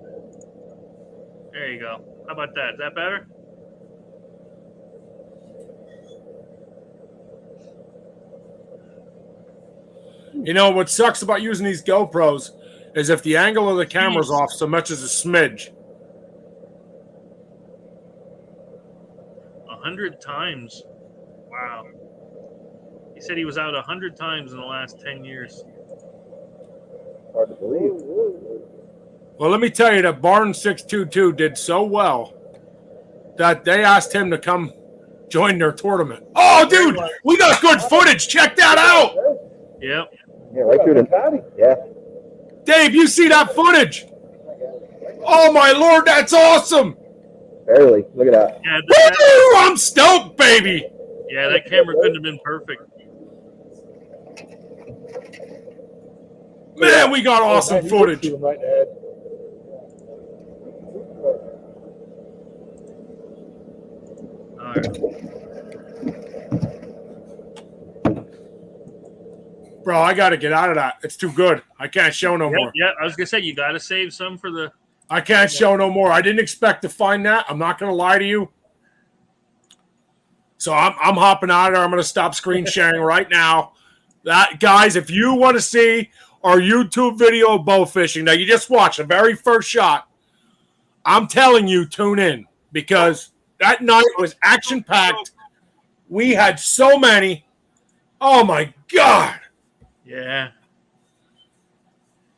Speaker 1: There you go. How about that? Is that better?
Speaker 2: You know, what sucks about using these GoPros is if the angle of the camera's off so much as a smidge.
Speaker 1: 100 times. Wow. He said he was out 100 times in the last 10 years.
Speaker 3: Hard to believe.
Speaker 2: Well, let me tell you that Barn 622 did so well that they asked him to come join their tournament. Oh, dude, we got good footage. Check that out.
Speaker 1: Yep.
Speaker 3: Yeah, right through the yeah.
Speaker 2: Dave, you see that footage? Oh, my Lord, that's awesome.
Speaker 3: Barely. Look at that.
Speaker 1: Yeah,
Speaker 2: Woo, I'm stoked, baby.
Speaker 1: yeah, that camera couldn't have been perfect.
Speaker 2: Man, we got awesome footage.
Speaker 4: Shoot him right in the head.
Speaker 1: All right.
Speaker 2: Bro, I got to get out of that. It's too good. I can't show no more.
Speaker 1: Yeah, I was gonna say you got to save some for the.
Speaker 2: I can't show no more. I didn't expect to find that. I'm not going to lie to you. So I'm hopping out of there. I'm going to stop screen sharing right now. That guys, if you want to see our YouTube video of bow fishing, now you just watched the very first shot. I'm telling you, tune in because that night was action packed. We had so many. Oh my God.
Speaker 1: Yeah.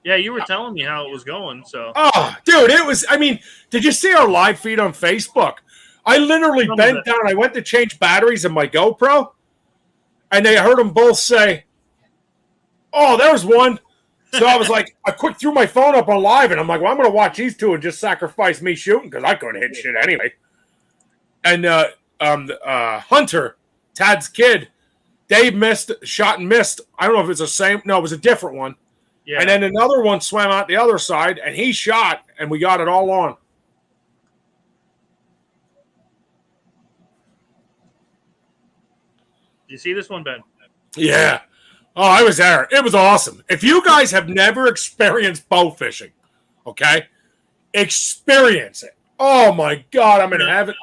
Speaker 1: Yeah, you were telling me how it was going. So.
Speaker 2: Oh, dude, it was. I mean, did you see our live feed on Facebook? I literally bent down. I went to change batteries in my GoPro, and they heard them both say, "Oh, there's one." So I was like, I quick threw my phone up on live, and I'm like, "Well, I'm going to watch these two and just sacrifice me shooting because I couldn't hit shit anyway." And Hunter, Tad's kid, Dave missed, shot and missed. I don't know if it's the same. No, it was a different one.
Speaker 1: Yeah.
Speaker 2: And then another one swam out the other side, and he shot, and we got it all on.
Speaker 1: You see this one, Ben?
Speaker 2: Yeah. Oh, I was there. It was awesome. If you guys have never experienced bow fishing, okay, experience it. Oh, my God. I'm in heaven.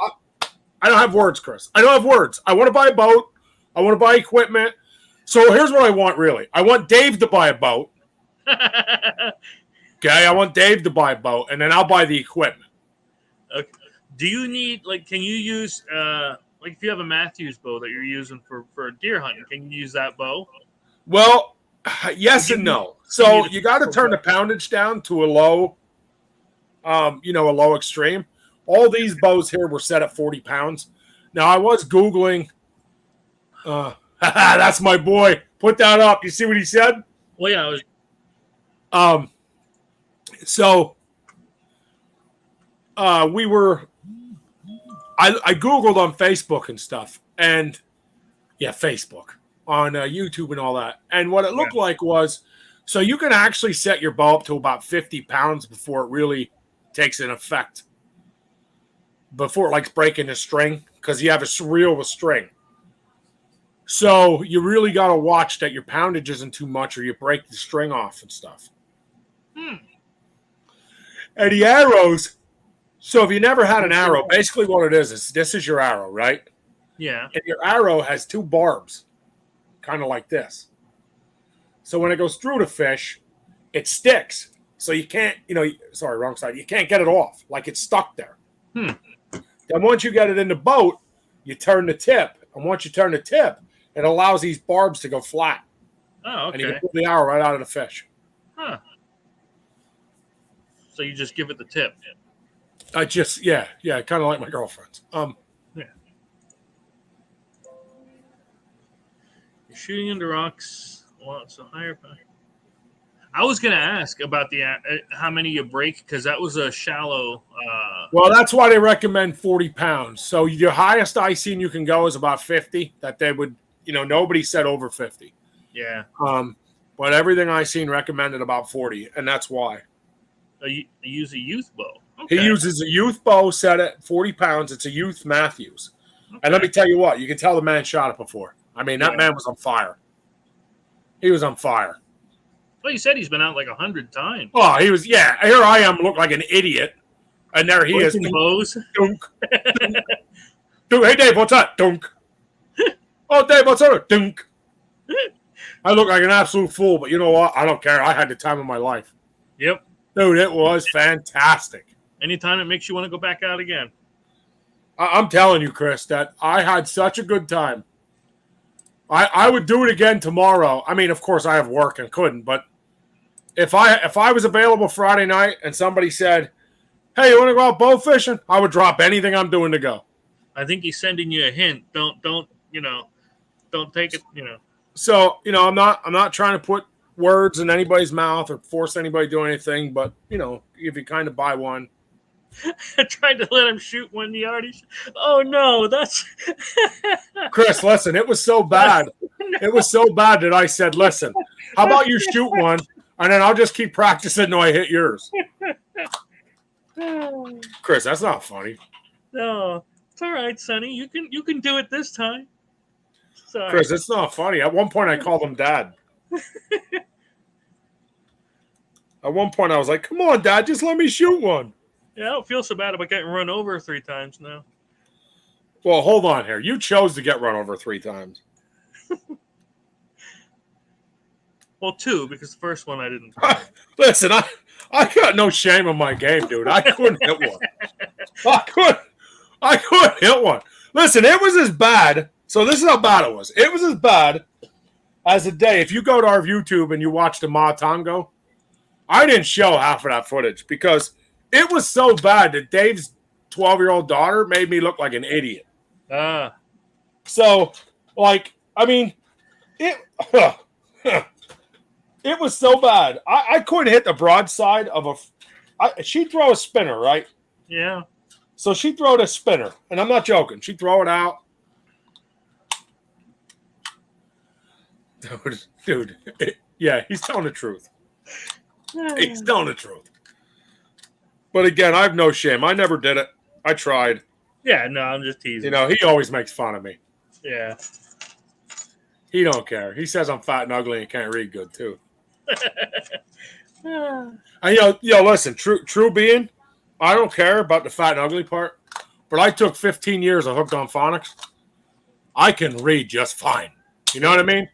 Speaker 2: I don't have words, Chris. I don't have words. I want to buy a boat. I want to buy equipment. So here's what I want, really. I want Dave to buy a boat. Okay, I want Dave to buy a boat, and then I'll buy the equipment.
Speaker 1: Okay. Do you need, like, can you use, like, if you have a Matthews bow that you're using for deer hunting, can you use that bow?
Speaker 2: Well, yes and no. So you got to turn the poundage down to a low, a low extreme. All these bows here were set at 40 pounds. Now, I was Googling. That's my boy. Put that up. You see what he said?
Speaker 1: Well, yeah, I was.
Speaker 2: We were. I Googled on Facebook and stuff, and yeah, Facebook on YouTube and all that. And what it looked like was, so you can actually set your bow up to about 50 pounds before it really takes an effect. Before it likes breaking the string, because you have a reel with string. So you really got to watch that your poundage isn't too much, or you break the string off and stuff. And the arrows. So if you never had an arrow, basically what it is this is your arrow, right?
Speaker 1: Yeah.
Speaker 2: And your arrow has two barbs, kind of like this. So when it goes through the fish, it sticks. So you can't, sorry, wrong side. You can't get it off. Like it's stuck there. Then once you get it in the boat, you turn the tip. And once you turn the tip, it allows these barbs to go flat.
Speaker 1: Oh, okay.
Speaker 2: And you can pull the arrow right out of the fish.
Speaker 1: Huh. So you just give it the tip.
Speaker 2: Yeah, kind of like my girlfriend's.
Speaker 1: Yeah. You're shooting into rocks. Lots of higher power. I was going to ask about the how many you break, because that was a shallow.
Speaker 2: Well, that's why they recommend 40 pounds. So your highest I seen you can go is about 50. That they would, nobody said over 50.
Speaker 1: Yeah.
Speaker 2: But everything I seen recommended about 40, and that's why.
Speaker 1: You use a youth bow. Okay.
Speaker 2: He uses a youth bow set at 40 pounds. It's a youth Matthews. Okay. And let me tell you what, you can tell the man shot it before. I mean, that man was on fire. He was on fire.
Speaker 1: Well, you said he's been out like 100 times.
Speaker 2: Oh, he was. Yeah, here I am, look like an idiot, and there he is.
Speaker 1: Bows.
Speaker 2: Dunk. Dunk. Hey, Dave, what's up? Dunk. Oh, Dave, what's up? Dunk. I look like an absolute fool, but you know what? I don't care. I had the time of my life.
Speaker 1: Yep.
Speaker 2: Dude, it was fantastic.
Speaker 1: Anytime it makes you want to go back out again.
Speaker 2: I'm telling you, Chris, that I had such a good time. I would do it again tomorrow. I mean, of course, I have work and couldn't, but if I was available Friday night and somebody said, "Hey, you want to go out bow fishing?" I would drop anything I'm doing to go.
Speaker 1: I think he's sending you a hint. Don't take it.
Speaker 2: So I'm not trying to put words in anybody's mouth or force anybody to do anything, but if you kind of buy one.
Speaker 1: I tried to let him shoot one. He already. Oh no, that's.
Speaker 2: Chris, listen, it was so bad. No. It was so bad that I said, "Listen, how about you shoot one, and then I'll just keep practicing until I hit yours." Chris, that's not funny.
Speaker 1: No, it's all right, Sonny. You can do it this time. Sorry.
Speaker 2: Chris, it's not funny. At one point, I called him Dad. At one point, I was like, "Come on, Dad, just let me shoot one."
Speaker 1: Yeah, I don't feel so bad about getting run over 3 times now.
Speaker 2: Well, hold on here. You chose to get run over 3 times.
Speaker 1: Well, 2, because the first one I didn't.
Speaker 2: Listen, I got no shame in my game, dude. I couldn't hit one. I couldn't hit one. Listen, it was as bad. So this is how bad it was. It was as bad as the day. If you go to our YouTube and you watch the Matango, I didn't show half of that footage because it was so bad that Dave's 12-year-old daughter made me look like an idiot. So, I mean, it was so bad. I couldn't hit the broadside of she'd throw a spinner, right?
Speaker 1: Yeah.
Speaker 2: So she'd throw the spinner, and I'm not joking. She'd throw it out. Dude, yeah, he's telling the truth. He's telling the truth. But again, I have no shame. I never did it. I tried.
Speaker 1: Yeah, no, I'm just teasing.
Speaker 2: He always makes fun of me.
Speaker 1: Yeah.
Speaker 2: He don't care. He says I'm fat and ugly and can't read good too. And listen, true being, I don't care about the fat and ugly part, but I took 15 years of Hooked on Phonics. I can read just fine. You know what I mean?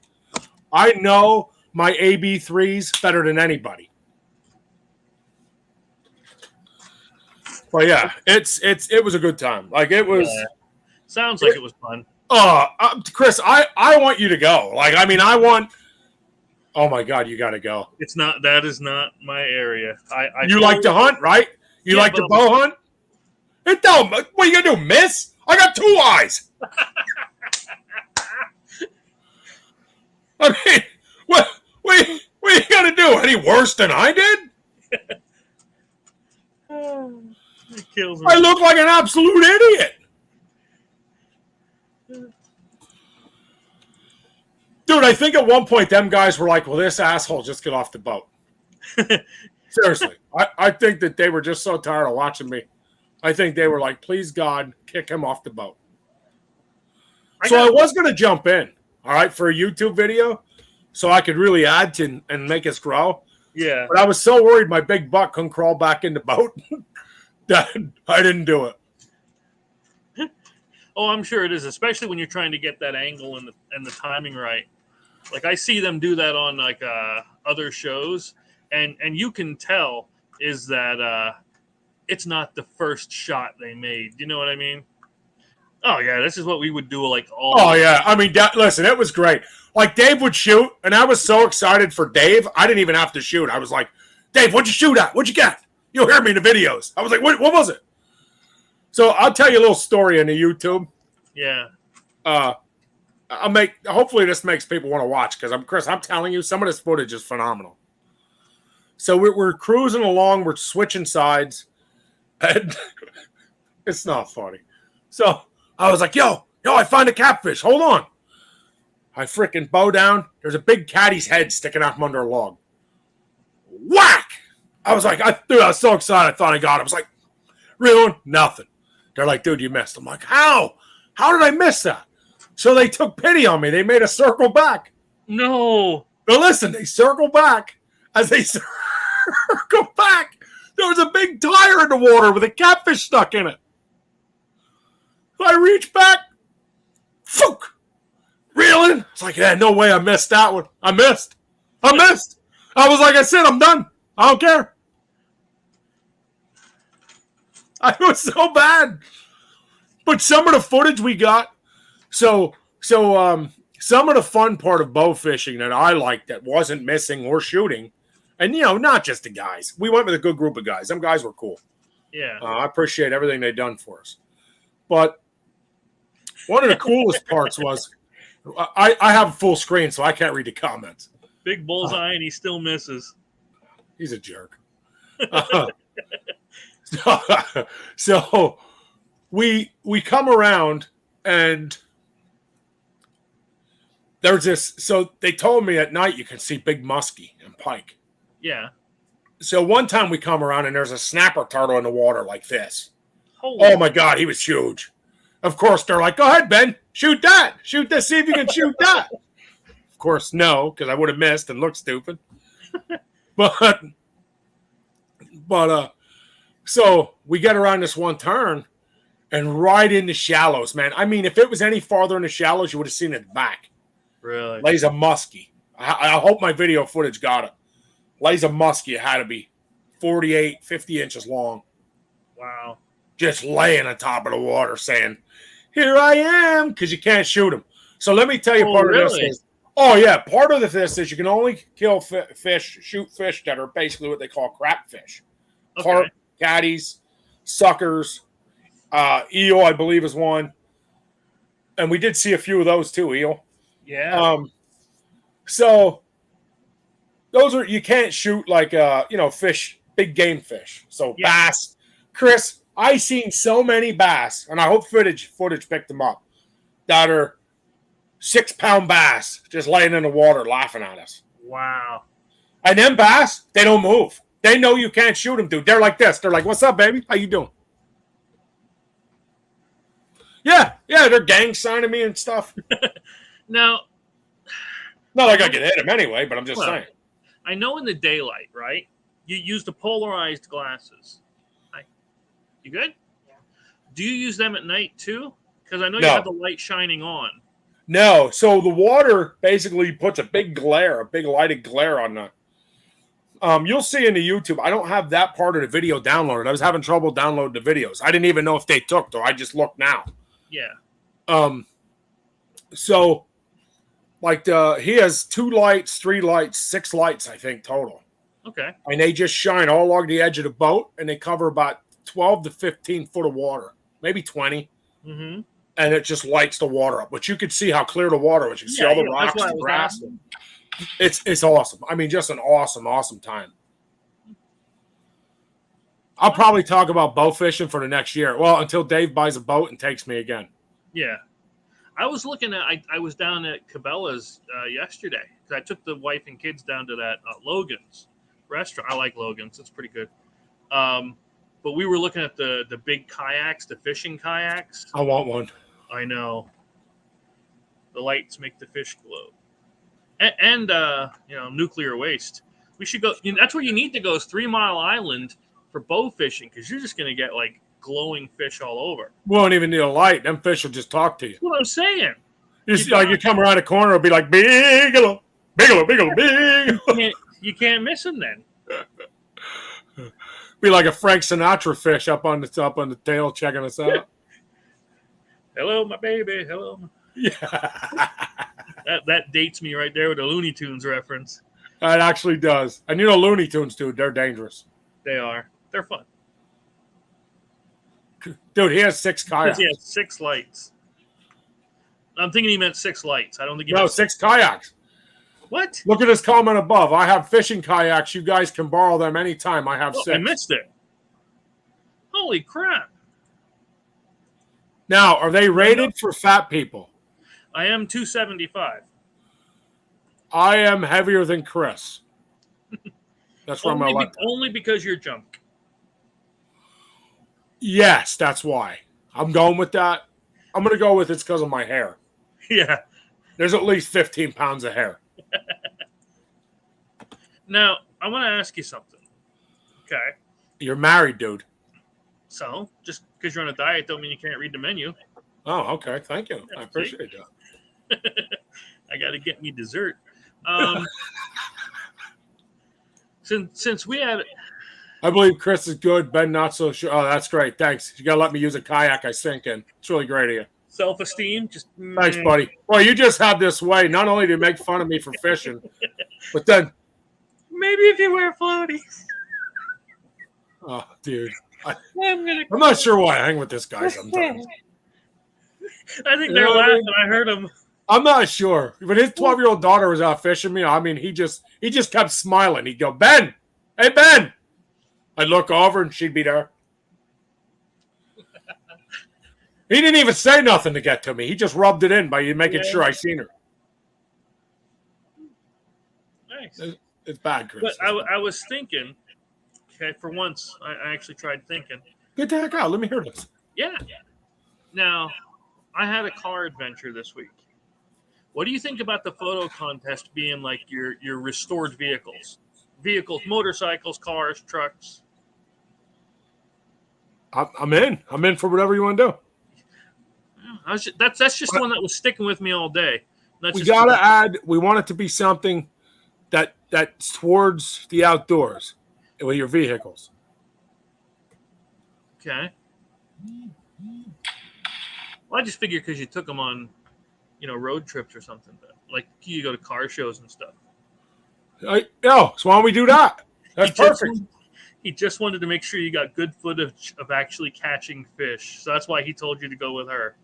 Speaker 2: I know my AB3s better than anybody. Well, yeah, it was a good time. Like it was.
Speaker 1: Yeah. Sounds like it was fun.
Speaker 2: Chris, I want you to go. I want. Oh my God, you got to go.
Speaker 1: That is not my area.
Speaker 2: You like to hunt, right? You like to bow hunt? It don't. What are you gonna do? Miss? I got 2 eyes. I mean, what are you gonna do? Any worse than I did?
Speaker 1: It kills me.
Speaker 2: I look like an absolute idiot. Dude, I think at one point them guys were like, "Well, this asshole just get off the boat." Seriously. I think that they were just so tired of watching me. I think they were like, "Please, God, kick him off the boat." I was going to jump in, all right, for a YouTube video so I could really add to and make us grow.
Speaker 1: Yeah.
Speaker 2: But I was so worried my big butt couldn't crawl back in the boat that I didn't do it.
Speaker 1: Oh, I'm sure it is, especially when you're trying to get that angle and the timing right. Like I see them do that on other shows, and you can tell is that it's not the first shot they made. You know what I mean? Oh yeah, this is what we would do all.
Speaker 2: Oh yeah, I mean, listen, it was great. Like Dave would shoot, and I was so excited for Dave, I didn't even have to shoot. I was like, "Dave, what'd you shoot at? What'd you get?" You'll hear me in the videos. I was like, "What was it?" So I'll tell you a little story on the YouTube.
Speaker 1: Yeah.
Speaker 2: Hopefully this makes people want to watch because Chris, I'm telling you, some of this footage is phenomenal. So we're cruising along, we're switching sides, and it's not funny. So I was like, yo, I find a catfish. Hold on. I freaking bow down. There's a big catty's head sticking out from under a log. Whack! I was like, I was so excited. I thought I got it. I was like, real one? Nothing. They're like, dude, you missed. I'm like, how? How did I miss that? So they took pity on me. They made a circle back.
Speaker 1: No.
Speaker 2: Now listen, they circle back. As they circle back, there was a big tire in the water with a catfish stuck in it. So I reached back. Phook! Reeling. It's like, yeah, no way I missed that one. I missed. I was like, I said, I'm done. I don't care. I was so bad. But some of the footage we got, so some of the fun part of bow fishing that I liked that wasn't missing or shooting, and not just the guys. We went with a good group of guys. Some guys were cool.
Speaker 1: Yeah.
Speaker 2: I appreciate everything they've done for us. But one of the coolest parts was I have full screen, so I can't read the comments.
Speaker 1: Big bullseye, and he still misses.
Speaker 2: He's a jerk. So we come around, and there's this. So they told me at night you can see big muskie and pike.
Speaker 1: Yeah.
Speaker 2: So one time we come around, and there's a snapper turtle in the water like this.
Speaker 1: Holy
Speaker 2: Oh my God, he was huge. Of course, they're like, go ahead, Ben, shoot that. Shoot this, see if you can shoot that. Of course, no, because I would have missed and looked stupid. But so we get around this one turn and right in the shallows, man. I mean, if it was any farther in the shallows, you would have seen it back.
Speaker 1: Really?
Speaker 2: Lays a muskie. I hope my video footage got it. Lays a muskie. It had to be 48, 50 inches long.
Speaker 1: Wow.
Speaker 2: Just laying on top of the water saying, here I am, because you can't shoot them. So let me tell you part of this is, part of this is you can only kill fish, shoot fish that are basically what they call crap fish.
Speaker 1: Okay.
Speaker 2: Carp, catties, suckers, eel, I believe, is one. And we did see a few of those too, eel.
Speaker 1: Yeah.
Speaker 2: So those are, you can't shoot like, fish, big game fish. So bass. Chris, I seen so many bass, and I hope footage picked them up, that are 6-pound bass just laying in the water laughing at us.
Speaker 1: Wow.
Speaker 2: And them bass, they don't move. They know you can't shoot them, dude. They're like this. They're like, what's up, baby? How you doing? Yeah, they're gang signing me and stuff.
Speaker 1: Now,
Speaker 2: not like I could hit them anyway, but I'm just saying.
Speaker 1: I know in the daylight, right? You use the polarized glasses. You good? Yeah. Do you use them at night too? Because I know you have the light shining on.
Speaker 2: No. So the water basically puts a big lighted glare on the. You'll see in the YouTube. I don't have that part of the video downloaded. I was having trouble downloading the videos. I didn't even know if they took, though. I just looked now.
Speaker 1: Yeah.
Speaker 2: So, like, he has 2 lights, 3 lights, 6 lights, I think, total.
Speaker 1: Okay.
Speaker 2: And they just shine all along the edge of the boat, and they cover about 12 to 15 foot of water, maybe 20.
Speaker 1: Mm-hmm.
Speaker 2: And it just lights the water up. But you could see how clear the water was. You see all the rocks and grass. It's awesome. I mean, just an awesome time. I'll probably talk about bow fishing for the next year. Well, until Dave buys a boat and takes me again.
Speaker 1: Yeah. I was looking at, I was down at Cabela's yesterday because I took the wife and kids down to that Logan's restaurant. I like Logan's. It's pretty good. But we were looking at the big kayaks, the fishing kayaks.
Speaker 2: I want one.
Speaker 1: I know. The lights make the fish glow. And nuclear waste. We should go. That's where you need to go is 3 Mile Island for bow fishing because you're just going to get like glowing fish all over.
Speaker 2: We won't even need a light. Them fish will just talk to you.
Speaker 1: That's what I'm saying.
Speaker 2: You come around a corner, it'll be like, Bigelow.
Speaker 1: You can't miss them then.
Speaker 2: Be like a Frank Sinatra fish up on the tail checking us out.
Speaker 1: Hello, my baby. Hello.
Speaker 2: Yeah.
Speaker 1: That dates me right there with a Looney Tunes reference.
Speaker 2: It actually does. And Looney Tunes, dude, they're dangerous.
Speaker 1: They are. They're fun.
Speaker 2: Dude, he has 6 kayaks.
Speaker 1: He has 6 lights. I'm thinking he meant 6 lights. I don't think he meant
Speaker 2: 6 kayaks.
Speaker 1: What?
Speaker 2: Look at this comment above. I have fishing kayaks. You guys can borrow them anytime. I have 6.
Speaker 1: I missed it. Holy crap.
Speaker 2: Now, are they rated for fat people?
Speaker 1: I am 275.
Speaker 2: I am heavier than Chris. That's where I'm going to let
Speaker 1: only because you're junk.
Speaker 2: Yes, that's why. I'm going with that. I'm going to go with it's because of my hair.
Speaker 1: Yeah.
Speaker 2: There's at least 15 pounds of hair.
Speaker 1: Now, I want to ask you something. Okay.
Speaker 2: You're married, dude.
Speaker 1: So, just because you're on a diet don't mean you can't read the menu.
Speaker 2: Oh, okay. Thank you. I appreciate that.
Speaker 1: I got to get me dessert. Since we had...
Speaker 2: I believe Chris is good. Ben, not so sure. Oh, that's great. Thanks. You got to let me use a kayak I sink in. It's really great of you.
Speaker 1: Self-esteem, just...
Speaker 2: Thanks, buddy. Well, you just have this way, not only to make fun of me for fishing, but then...
Speaker 1: Maybe if you wear floaties.
Speaker 2: Oh, dude. I'm
Speaker 1: gonna...
Speaker 2: not sure why I hang with this guy sometimes.
Speaker 1: I think they're laughing. I heard him.
Speaker 2: I'm not sure. When his 12-year-old daughter was out fishing me, I mean, he just kept smiling. He'd go, Ben! Hey, Ben! I'd look over and she'd be there. He didn't even say nothing to get to me. He just rubbed it in by making sure I seen her.
Speaker 1: Nice.
Speaker 2: It's bad, Chris.
Speaker 1: But I was thinking, okay, for once, I actually tried thinking.
Speaker 2: Get the heck out. Let me hear this.
Speaker 1: Yeah. Now, I had a car adventure this week. What do you think about the photo contest being like your restored vehicles? Vehicles, motorcycles, cars, trucks.
Speaker 2: I'm in. I'm in for whatever you want to do.
Speaker 1: That's just one that was sticking with me all day.
Speaker 2: We gotta add. We want it to be something that's towards the outdoors with your vehicles.
Speaker 1: Okay. Well, I just figured because you took them on, road trips or something. Like you go to car shows and stuff.
Speaker 2: So why don't we do that? That's perfect.
Speaker 1: He just wanted to make sure you got good footage of actually catching fish. So that's why he told you to go with her.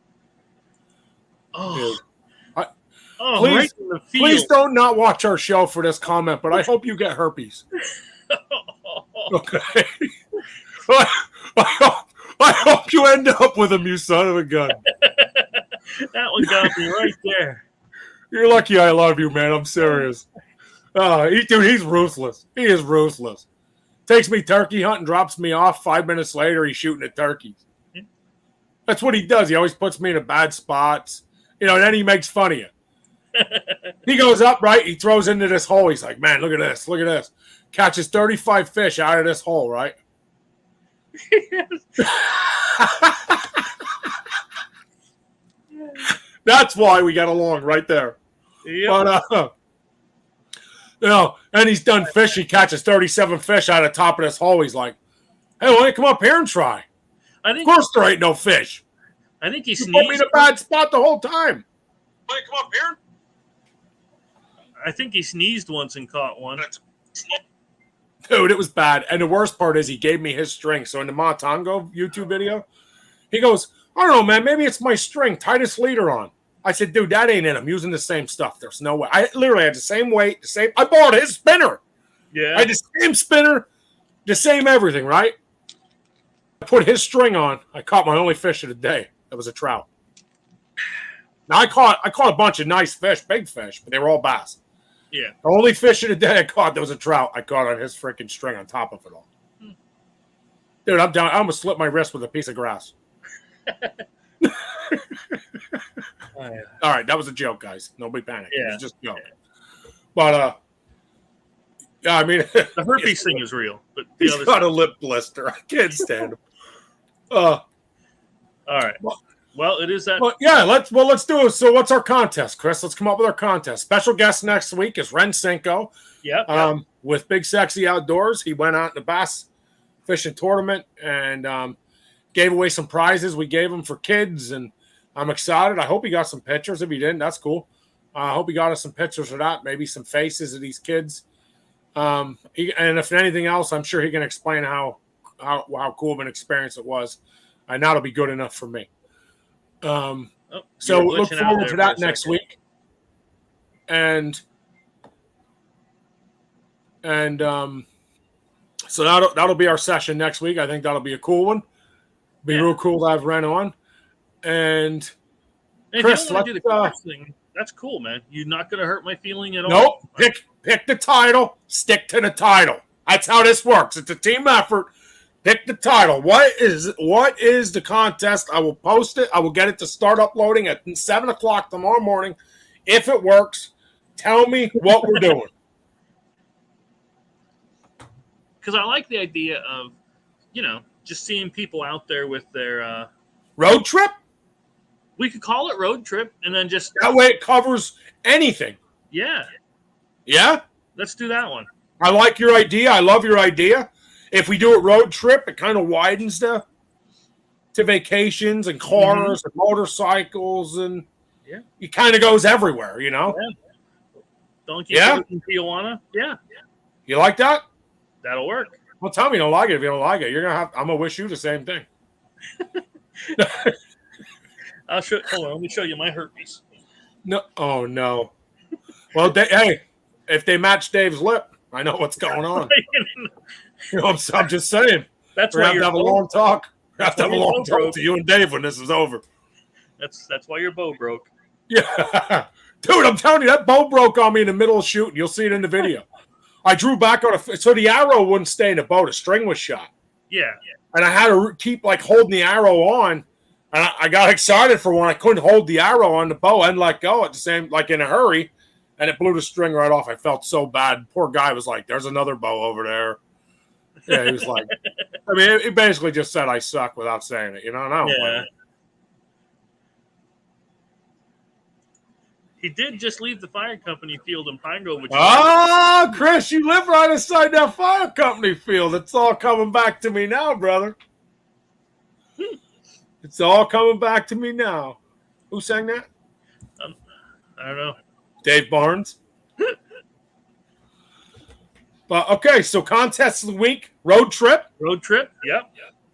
Speaker 1: Oh,
Speaker 2: please,
Speaker 1: right in the field.
Speaker 2: Please don't not watch our show for this comment, but I hope you get herpes. Okay. I hope you end up with him, you son of a gun.
Speaker 1: That one got me right there.
Speaker 2: You're lucky I love you, man. I'm serious. He's ruthless. He is ruthless. Takes me turkey hunting, drops me off. 5 minutes later, he's shooting at turkeys. That's what he does. He always puts me in a bad spots. And then he makes fun of you. He goes up, right? He throws into this hole. He's like, man, look at this. Look at this. Catches 35 fish out of this hole, right? That's why we got along right there.
Speaker 1: Yep.
Speaker 2: But, and he's done fish. He catches 37 fish out of the top of this hole. He's like, hey, why don't you come up here and try? Of course there ain't no fish.
Speaker 1: I think he sneezed.
Speaker 2: You put me in a bad spot the whole time. Why don't you come up here?
Speaker 1: I think he sneezed once and caught one.
Speaker 2: Dude, it was bad. And the worst part is he gave me his string. So in the Montongo YouTube video, he goes, I don't know, man. Maybe it's my string. Tie this leader on. I said, dude, that ain't it. I'm using the same stuff. There's no way. I literally had the same weight, I bought his spinner.
Speaker 1: Yeah.
Speaker 2: I had the same spinner, the same everything, right? I put his string on. I caught my only fish of the day. That was a trout. Now I caught a bunch of nice fish, big fish, but they were all bass.
Speaker 1: Yeah.
Speaker 2: The only fish of the day I caught, there was a trout I caught on his freaking string on top of it all. Dude, I'm down. I almost slipped my wrist with a piece of grass. All right, that was a joke, guys. Nobody panic.
Speaker 1: Yeah.
Speaker 2: It was just a joke. But yeah, I mean,
Speaker 1: the herpes thing is real, but
Speaker 2: he's got a lip blister. I can't stand him.
Speaker 1: All right. Well, it is that.
Speaker 2: Well, yeah, let's do it. So, what's our contest, Chris? Let's come up with our contest. Special guest next week is Ren Cinco.
Speaker 1: Yep.
Speaker 2: With Big Sexy Outdoors, he went out in the bass fishing tournament and gave away some prizes. We gave them for kids, and I'm excited. I hope he got some pictures. If he didn't, that's cool. I hope he got us some pictures of that. Maybe some faces of these kids. And if anything else, I'm sure he can explain how cool of an experience it was, and that'll be good enough for me. So look forward to that next week, and so that'll be our session next week. I think that'll be a cool one. Be real cool to have Ren on, and Chris,
Speaker 1: if you don't want to do the course thing, that's cool, man. You're not going to hurt my feeling at all.
Speaker 2: Nope. Pick the title. Stick to the title. That's how this works. It's a team effort. Pick the title. What is the contest? I will post it. I will get it to start uploading at 7 o'clock tomorrow morning. If it works, tell me what we're doing.
Speaker 1: Because I like the idea of, just seeing people out there with their
Speaker 2: road trip.
Speaker 1: We could call it road trip, and then just
Speaker 2: that way it covers anything.
Speaker 1: Yeah.
Speaker 2: Let's
Speaker 1: do that one.
Speaker 2: I like your idea. I love your idea. If we do a road trip, it kind of widens to vacations and cars and motorcycles, and it kind of goes everywhere,
Speaker 1: Donkey in Tijuana. Yeah.
Speaker 2: You like that?
Speaker 1: That'll work.
Speaker 2: Well, tell me you don't like it. If you don't like it, I'm gonna wish you the same thing.
Speaker 1: Hold on, let me show you my herpes.
Speaker 2: No, oh no. Well, hey, if they match Dave's lip, I know what's going on. I'm just saying.
Speaker 1: That's
Speaker 2: we
Speaker 1: why
Speaker 2: have to have a long talk. We have to have a long talk to you and Dave when this is over.
Speaker 1: That's why your bow broke.
Speaker 2: Yeah, dude, I'm telling you, that bow broke on me in the middle of shooting. You'll see it in the video. I drew back on so the arrow wouldn't stay in the bow. The string was shot.
Speaker 1: Yeah.
Speaker 2: And I had to keep holding the arrow on. And I got excited for when I couldn't hold the arrow on the bow and let go at the same, in a hurry. And it blew the string right off. I felt so bad. Poor guy was like, there's another bow over there. Yeah, he was like, I mean, it basically just said I suck without saying it, And I don't blame it.
Speaker 1: He did just leave the fire company field in Pine Grove.
Speaker 2: Chris, you live right inside that fire company field. It's all coming back to me now, brother. It's all coming back to me now. Who sang that?
Speaker 1: I don't know.
Speaker 2: Dave Barnes. But okay, so contest of the week, road trip.
Speaker 1: Road trip, yep.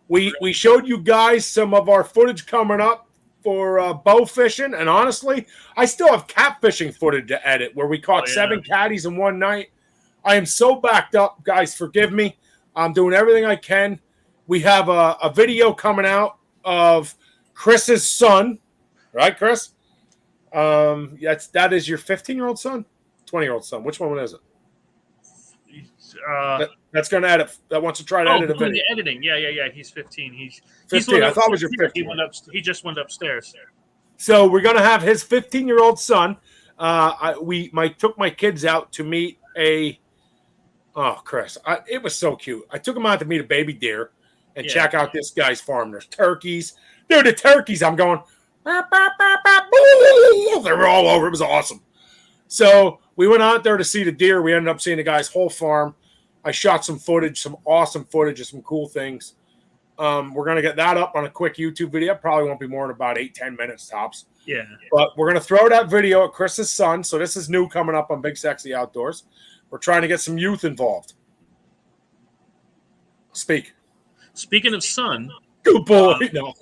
Speaker 2: We showed you guys some of our footage coming up for bow fishing, and honestly, I still have catfishing footage to edit where we caught 7 caddies in one night. I am so backed up, guys. Forgive me. I'm doing everything I can. We have a video coming out of Chris's son, right, Chris? That is your 15-year-old son, 20-year-old son. Which one is it? That's going to edit. That wants to try to edit a video.
Speaker 1: Editing. Yeah. He's 15. He's
Speaker 2: 15. I thought it was your 15.
Speaker 1: He just went upstairs.
Speaker 2: So we're going to have his 15-year-old son. Took my kids out to meet Chris. It was so cute. I took him out to meet a baby deer and check out this guy's farm. There's turkeys. Dude, the turkeys, I'm going, bah, bah, bah, bah, boo. They were all over. It was awesome. So we went out there to see the deer. We ended up seeing the guy's whole farm. I shot some footage, some awesome footage of some cool things. We're going to get that up on a quick YouTube video. Probably won't be more than about 8-10 minutes tops.
Speaker 1: Yeah.
Speaker 2: But we're going to throw that video at Chris's son. So this is new coming up on Big Sexy Outdoors. We're trying to get some youth involved.
Speaker 1: Speaking of son.
Speaker 2: Good boy. No.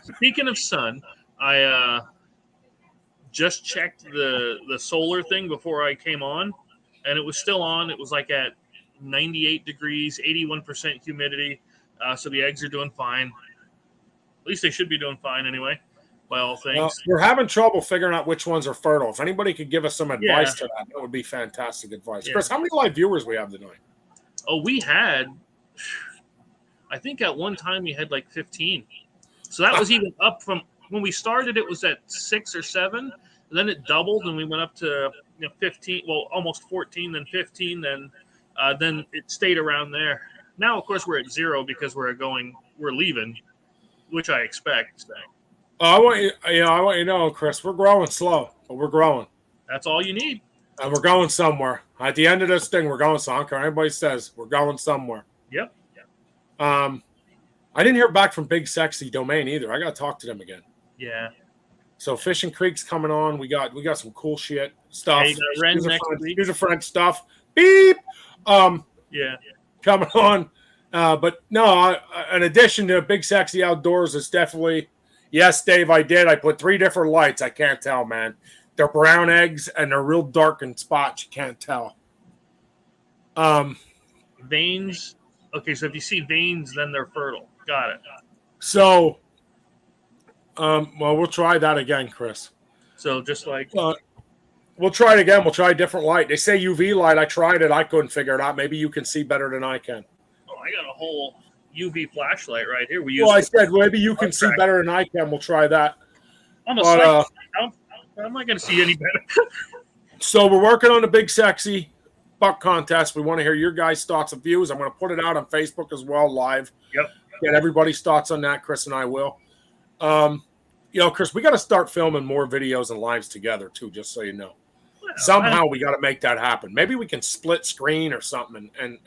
Speaker 1: Speaking of sun, I just checked the solar thing before I came on, and it was still on. It was at 98 degrees, 81% humidity. So the eggs are doing fine. At least they should be doing fine anyway, by all things.
Speaker 2: We're having trouble figuring out which ones are fertile. If anybody could give us some advice to that would be fantastic advice. Yeah. Chris, how many live viewers we have tonight?
Speaker 1: Oh, we had, I think at one time we had 15. So that was even up from when we started. It was at 6 or 7, and then it doubled, and we went up to 15. Well, almost 14, then 15, then it stayed around there. Now, of course, we're at 0 because we're leaving, which I expect. So.
Speaker 2: I want you to know, Chris, we're growing slow, but we're growing.
Speaker 1: That's all you need.
Speaker 2: And we're going somewhere. At the end of this thing, we're going somewhere. I don't care what anybody says. We're going somewhere.
Speaker 1: Yep.
Speaker 2: I didn't hear back from Big Sexy Domain either. I got to talk to them again.
Speaker 1: Yeah.
Speaker 2: So Fishing Creek's coming on. We got some cool shit stuff.
Speaker 1: User
Speaker 2: friend stuff. Beep.
Speaker 1: Yeah.
Speaker 2: Coming on. But no, in addition to Big Sexy Outdoors, it's definitely, yes, Dave, I did. I put 3 different lights. I can't tell, man. They're brown eggs and they're real dark in spots. You can't tell.
Speaker 1: Veins. Okay, so if you see veins, then they're fertile. Got it.
Speaker 2: So, we'll try that again, Chris.
Speaker 1: So just
Speaker 2: we'll try it again. We'll try a different light. They say UV light. I tried it. I couldn't figure it out. Maybe you can see better than I can.
Speaker 1: I got a whole UV flashlight right here. We use.
Speaker 2: Well, I said maybe you can see better than I can. We'll try that.
Speaker 1: I'm a psych. I'm not going to see any better.
Speaker 2: So we're working on the big sexy buck contest. We want to hear your guys' thoughts and views. I'm going to put it out on Facebook as well, live.
Speaker 1: Yep.
Speaker 2: Get everybody's thoughts on that. Chris and I will. Chris, we got to start filming more videos and lives together too, just so you know. Well, somehow we got to make that happen. Maybe we can split screen or something and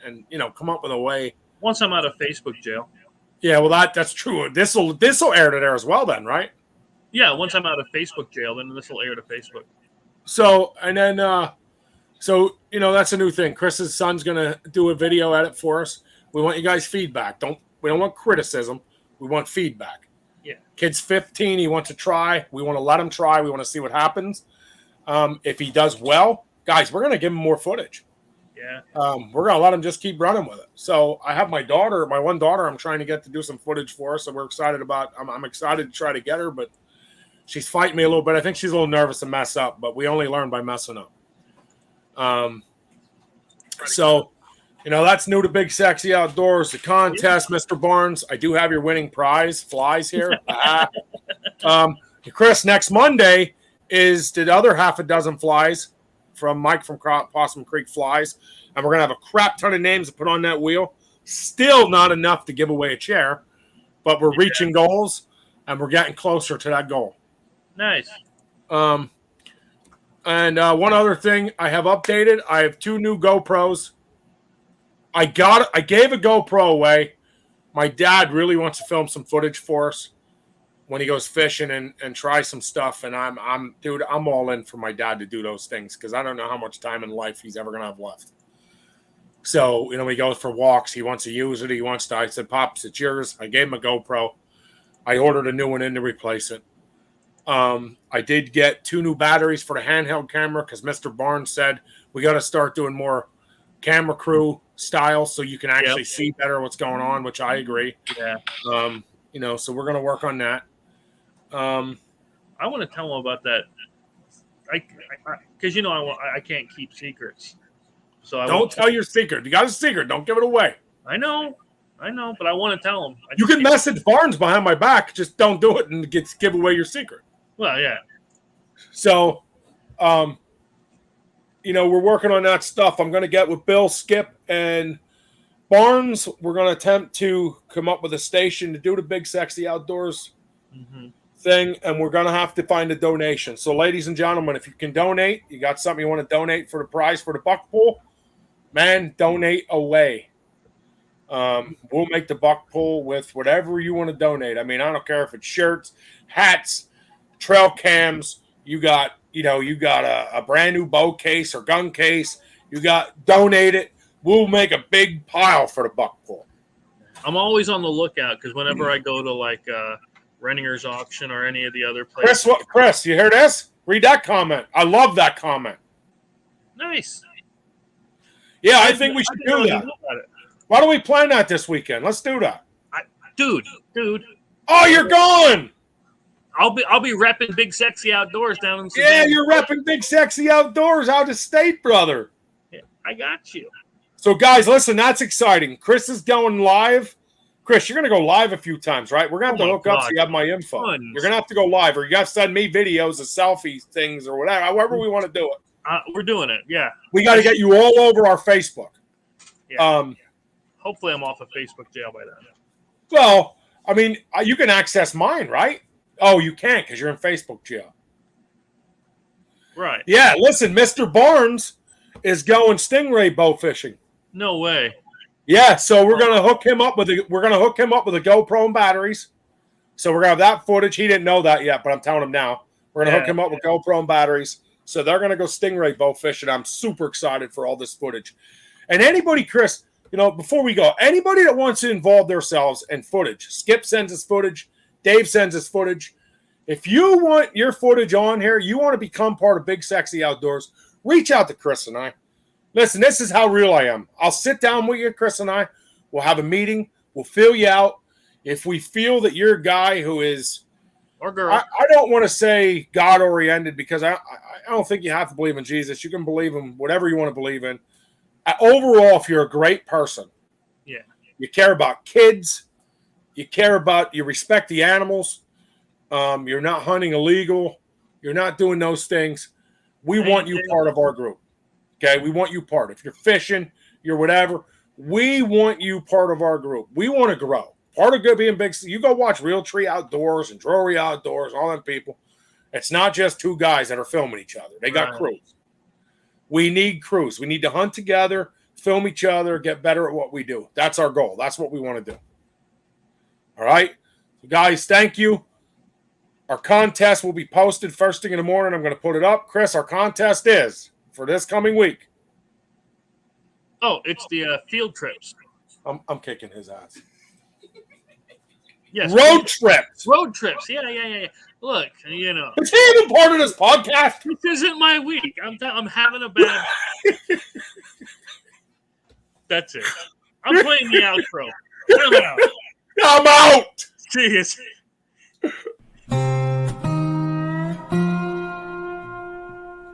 Speaker 2: come up with a way.
Speaker 1: Once I'm out of Facebook jail.
Speaker 2: Yeah, well that's true. This will air to there as well then, right?
Speaker 1: Yeah, once I'm out of Facebook jail, then this will air to Facebook.
Speaker 2: So, and then that's a new thing. Chris's son's gonna do a video edit for us. We want you guys' feedback. We don't want criticism. We want feedback.
Speaker 1: Yeah.
Speaker 2: Kid's 15. He wants to try. We want to let him try. We want to see what happens. If he does well, guys, we're going to give him more footage.
Speaker 1: Yeah.
Speaker 2: We're going to let him just keep running with it. So I have my one daughter, I'm trying to get to do some footage for us. So we're excited I'm excited to try to get her, but she's fighting me a little bit. I think she's a little nervous to mess up, but we only learn by messing up. That's new to Big Sexy Outdoors, the contest, Mr. Barnes. I do have your winning prize, flies here. Chris, next Monday is the other half a dozen flies from Mike from Possum Creek Flies. And we're going to have a crap ton of names to put on that wheel. Still not enough to give away a chair, but we're reaching goals, and we're getting closer to that goal.
Speaker 1: Nice.
Speaker 2: And one other thing I have updated, I have 2 new GoPros. I gave a GoPro away. My dad really wants to film some footage for us when he goes fishing and try some stuff. And I'm all in for my dad to do those things because I don't know how much time in life he's ever going to have left. So, he goes for walks. He wants to use it. I said, Pops, it's yours. I gave him a GoPro. I ordered a new one in to replace it. I did get 2 new batteries for the handheld camera because Mr. Barnes said we got to start doing more camera crew style so you can actually see better what's going on, which I agree.
Speaker 1: Yeah.
Speaker 2: So we're going to work on that.
Speaker 1: I want to tell them about that. Because I can't keep secrets. So
Speaker 2: don't tell your secret. You got a secret. Don't give it away.
Speaker 1: I know, but I want to tell them.
Speaker 2: You can message Barnes behind my back. Just don't do it and give away your secret.
Speaker 1: Well, yeah.
Speaker 2: So, we're working on that stuff. I'm going to get with Bill, Skip, and Barnes. We're going to attempt to come up with a station to do the Big Sexy Outdoors thing, and we're going to have to find a donation. So, ladies and gentlemen, if you can donate, you got something you want to donate for the prize for the buck pool, man, donate away. We'll make the buck pool with whatever you want to donate. I mean, I don't care if it's shirts, hats, trail cams. You got a brand new bow case or gun case. Donate it. We'll make a big pile for the buck pool.
Speaker 1: I'm always on the lookout because whenever I go to Renninger's auction or any of the other places.
Speaker 2: Chris, you hear this? Read that comment. I love that comment.
Speaker 1: Nice.
Speaker 2: Yeah, I think we should do that. Why don't we plan that this weekend? Let's do that.
Speaker 1: Dude.
Speaker 2: Oh, you're going.
Speaker 1: I'll be repping Big Sexy Outdoors down in Savannah.
Speaker 2: Yeah, you're repping Big Sexy Outdoors out of state, brother.
Speaker 1: Yeah, I got you.
Speaker 2: So, guys, listen, that's exciting. Chris is going live. Chris, you're going to go live a few times, right? We're going to have to hook up so you have my info.
Speaker 1: Tons.
Speaker 2: You're going to have to go live, or you got to send me videos of selfie things or whatever, however we want to do it.
Speaker 1: We're doing it, yeah.
Speaker 2: We got to get you all over our Facebook.
Speaker 1: Yeah. Hopefully I'm off of Facebook jail by then.
Speaker 2: Well, I mean, you can access mine, right? Oh, you can't because you're in Facebook jail.
Speaker 1: Right.
Speaker 2: Yeah, listen, Mr. Barnes is going stingray bow fishing.
Speaker 1: No way.
Speaker 2: Yeah, so we're gonna hook him up with a GoPro and batteries. So we're gonna have that footage. He didn't know that yet, but I'm telling him now. We're gonna hook him up with GoPro and batteries. So they're gonna go stingray bow fishing. I'm super excited for all this footage. And anybody, Chris, before we go, anybody that wants to involve themselves in footage, Skip sends us footage, Dave sends us footage. If you want your footage on here, you want to become part of Big Sexy Outdoors, reach out to Chris and I. Listen, this is how real I am. I'll sit down with you, Chris and I. We'll have a meeting. We'll fill you out. If we feel that you're a guy who is,
Speaker 1: or girl,
Speaker 2: I don't want to say God-oriented because I don't think you have to believe in Jesus. You can believe in whatever you want to believe in. Overall, if you're a great person, You care about kids. You respect the animals. You're not hunting illegal. You're not doing those things. We want you part of our group. Okay, we want you part. If you're fishing, you're whatever. We want you part of our group. We want to grow. Part of being big. You go watch Realtree Outdoors and Drury Outdoors, all them people. It's not just two guys that are filming each other. They got crews. We need crews. We need to hunt together, film each other, get better at what we do. That's our goal. That's what we want to do. All right, guys. Thank you. Our contest will be posted first thing in the morning. I'm going to put it up. Chris, our contest is for this coming week.
Speaker 1: Oh, it's the field trips.
Speaker 2: I'm kicking his ass.
Speaker 1: Yes,
Speaker 2: road trips.
Speaker 1: Road trips. Yeah. Look,
Speaker 2: Is he even part of this podcast?
Speaker 1: This isn't my week. I'm having a bad. That's it. I'm playing the outro. I'm out.
Speaker 2: I'm out.
Speaker 1: See you.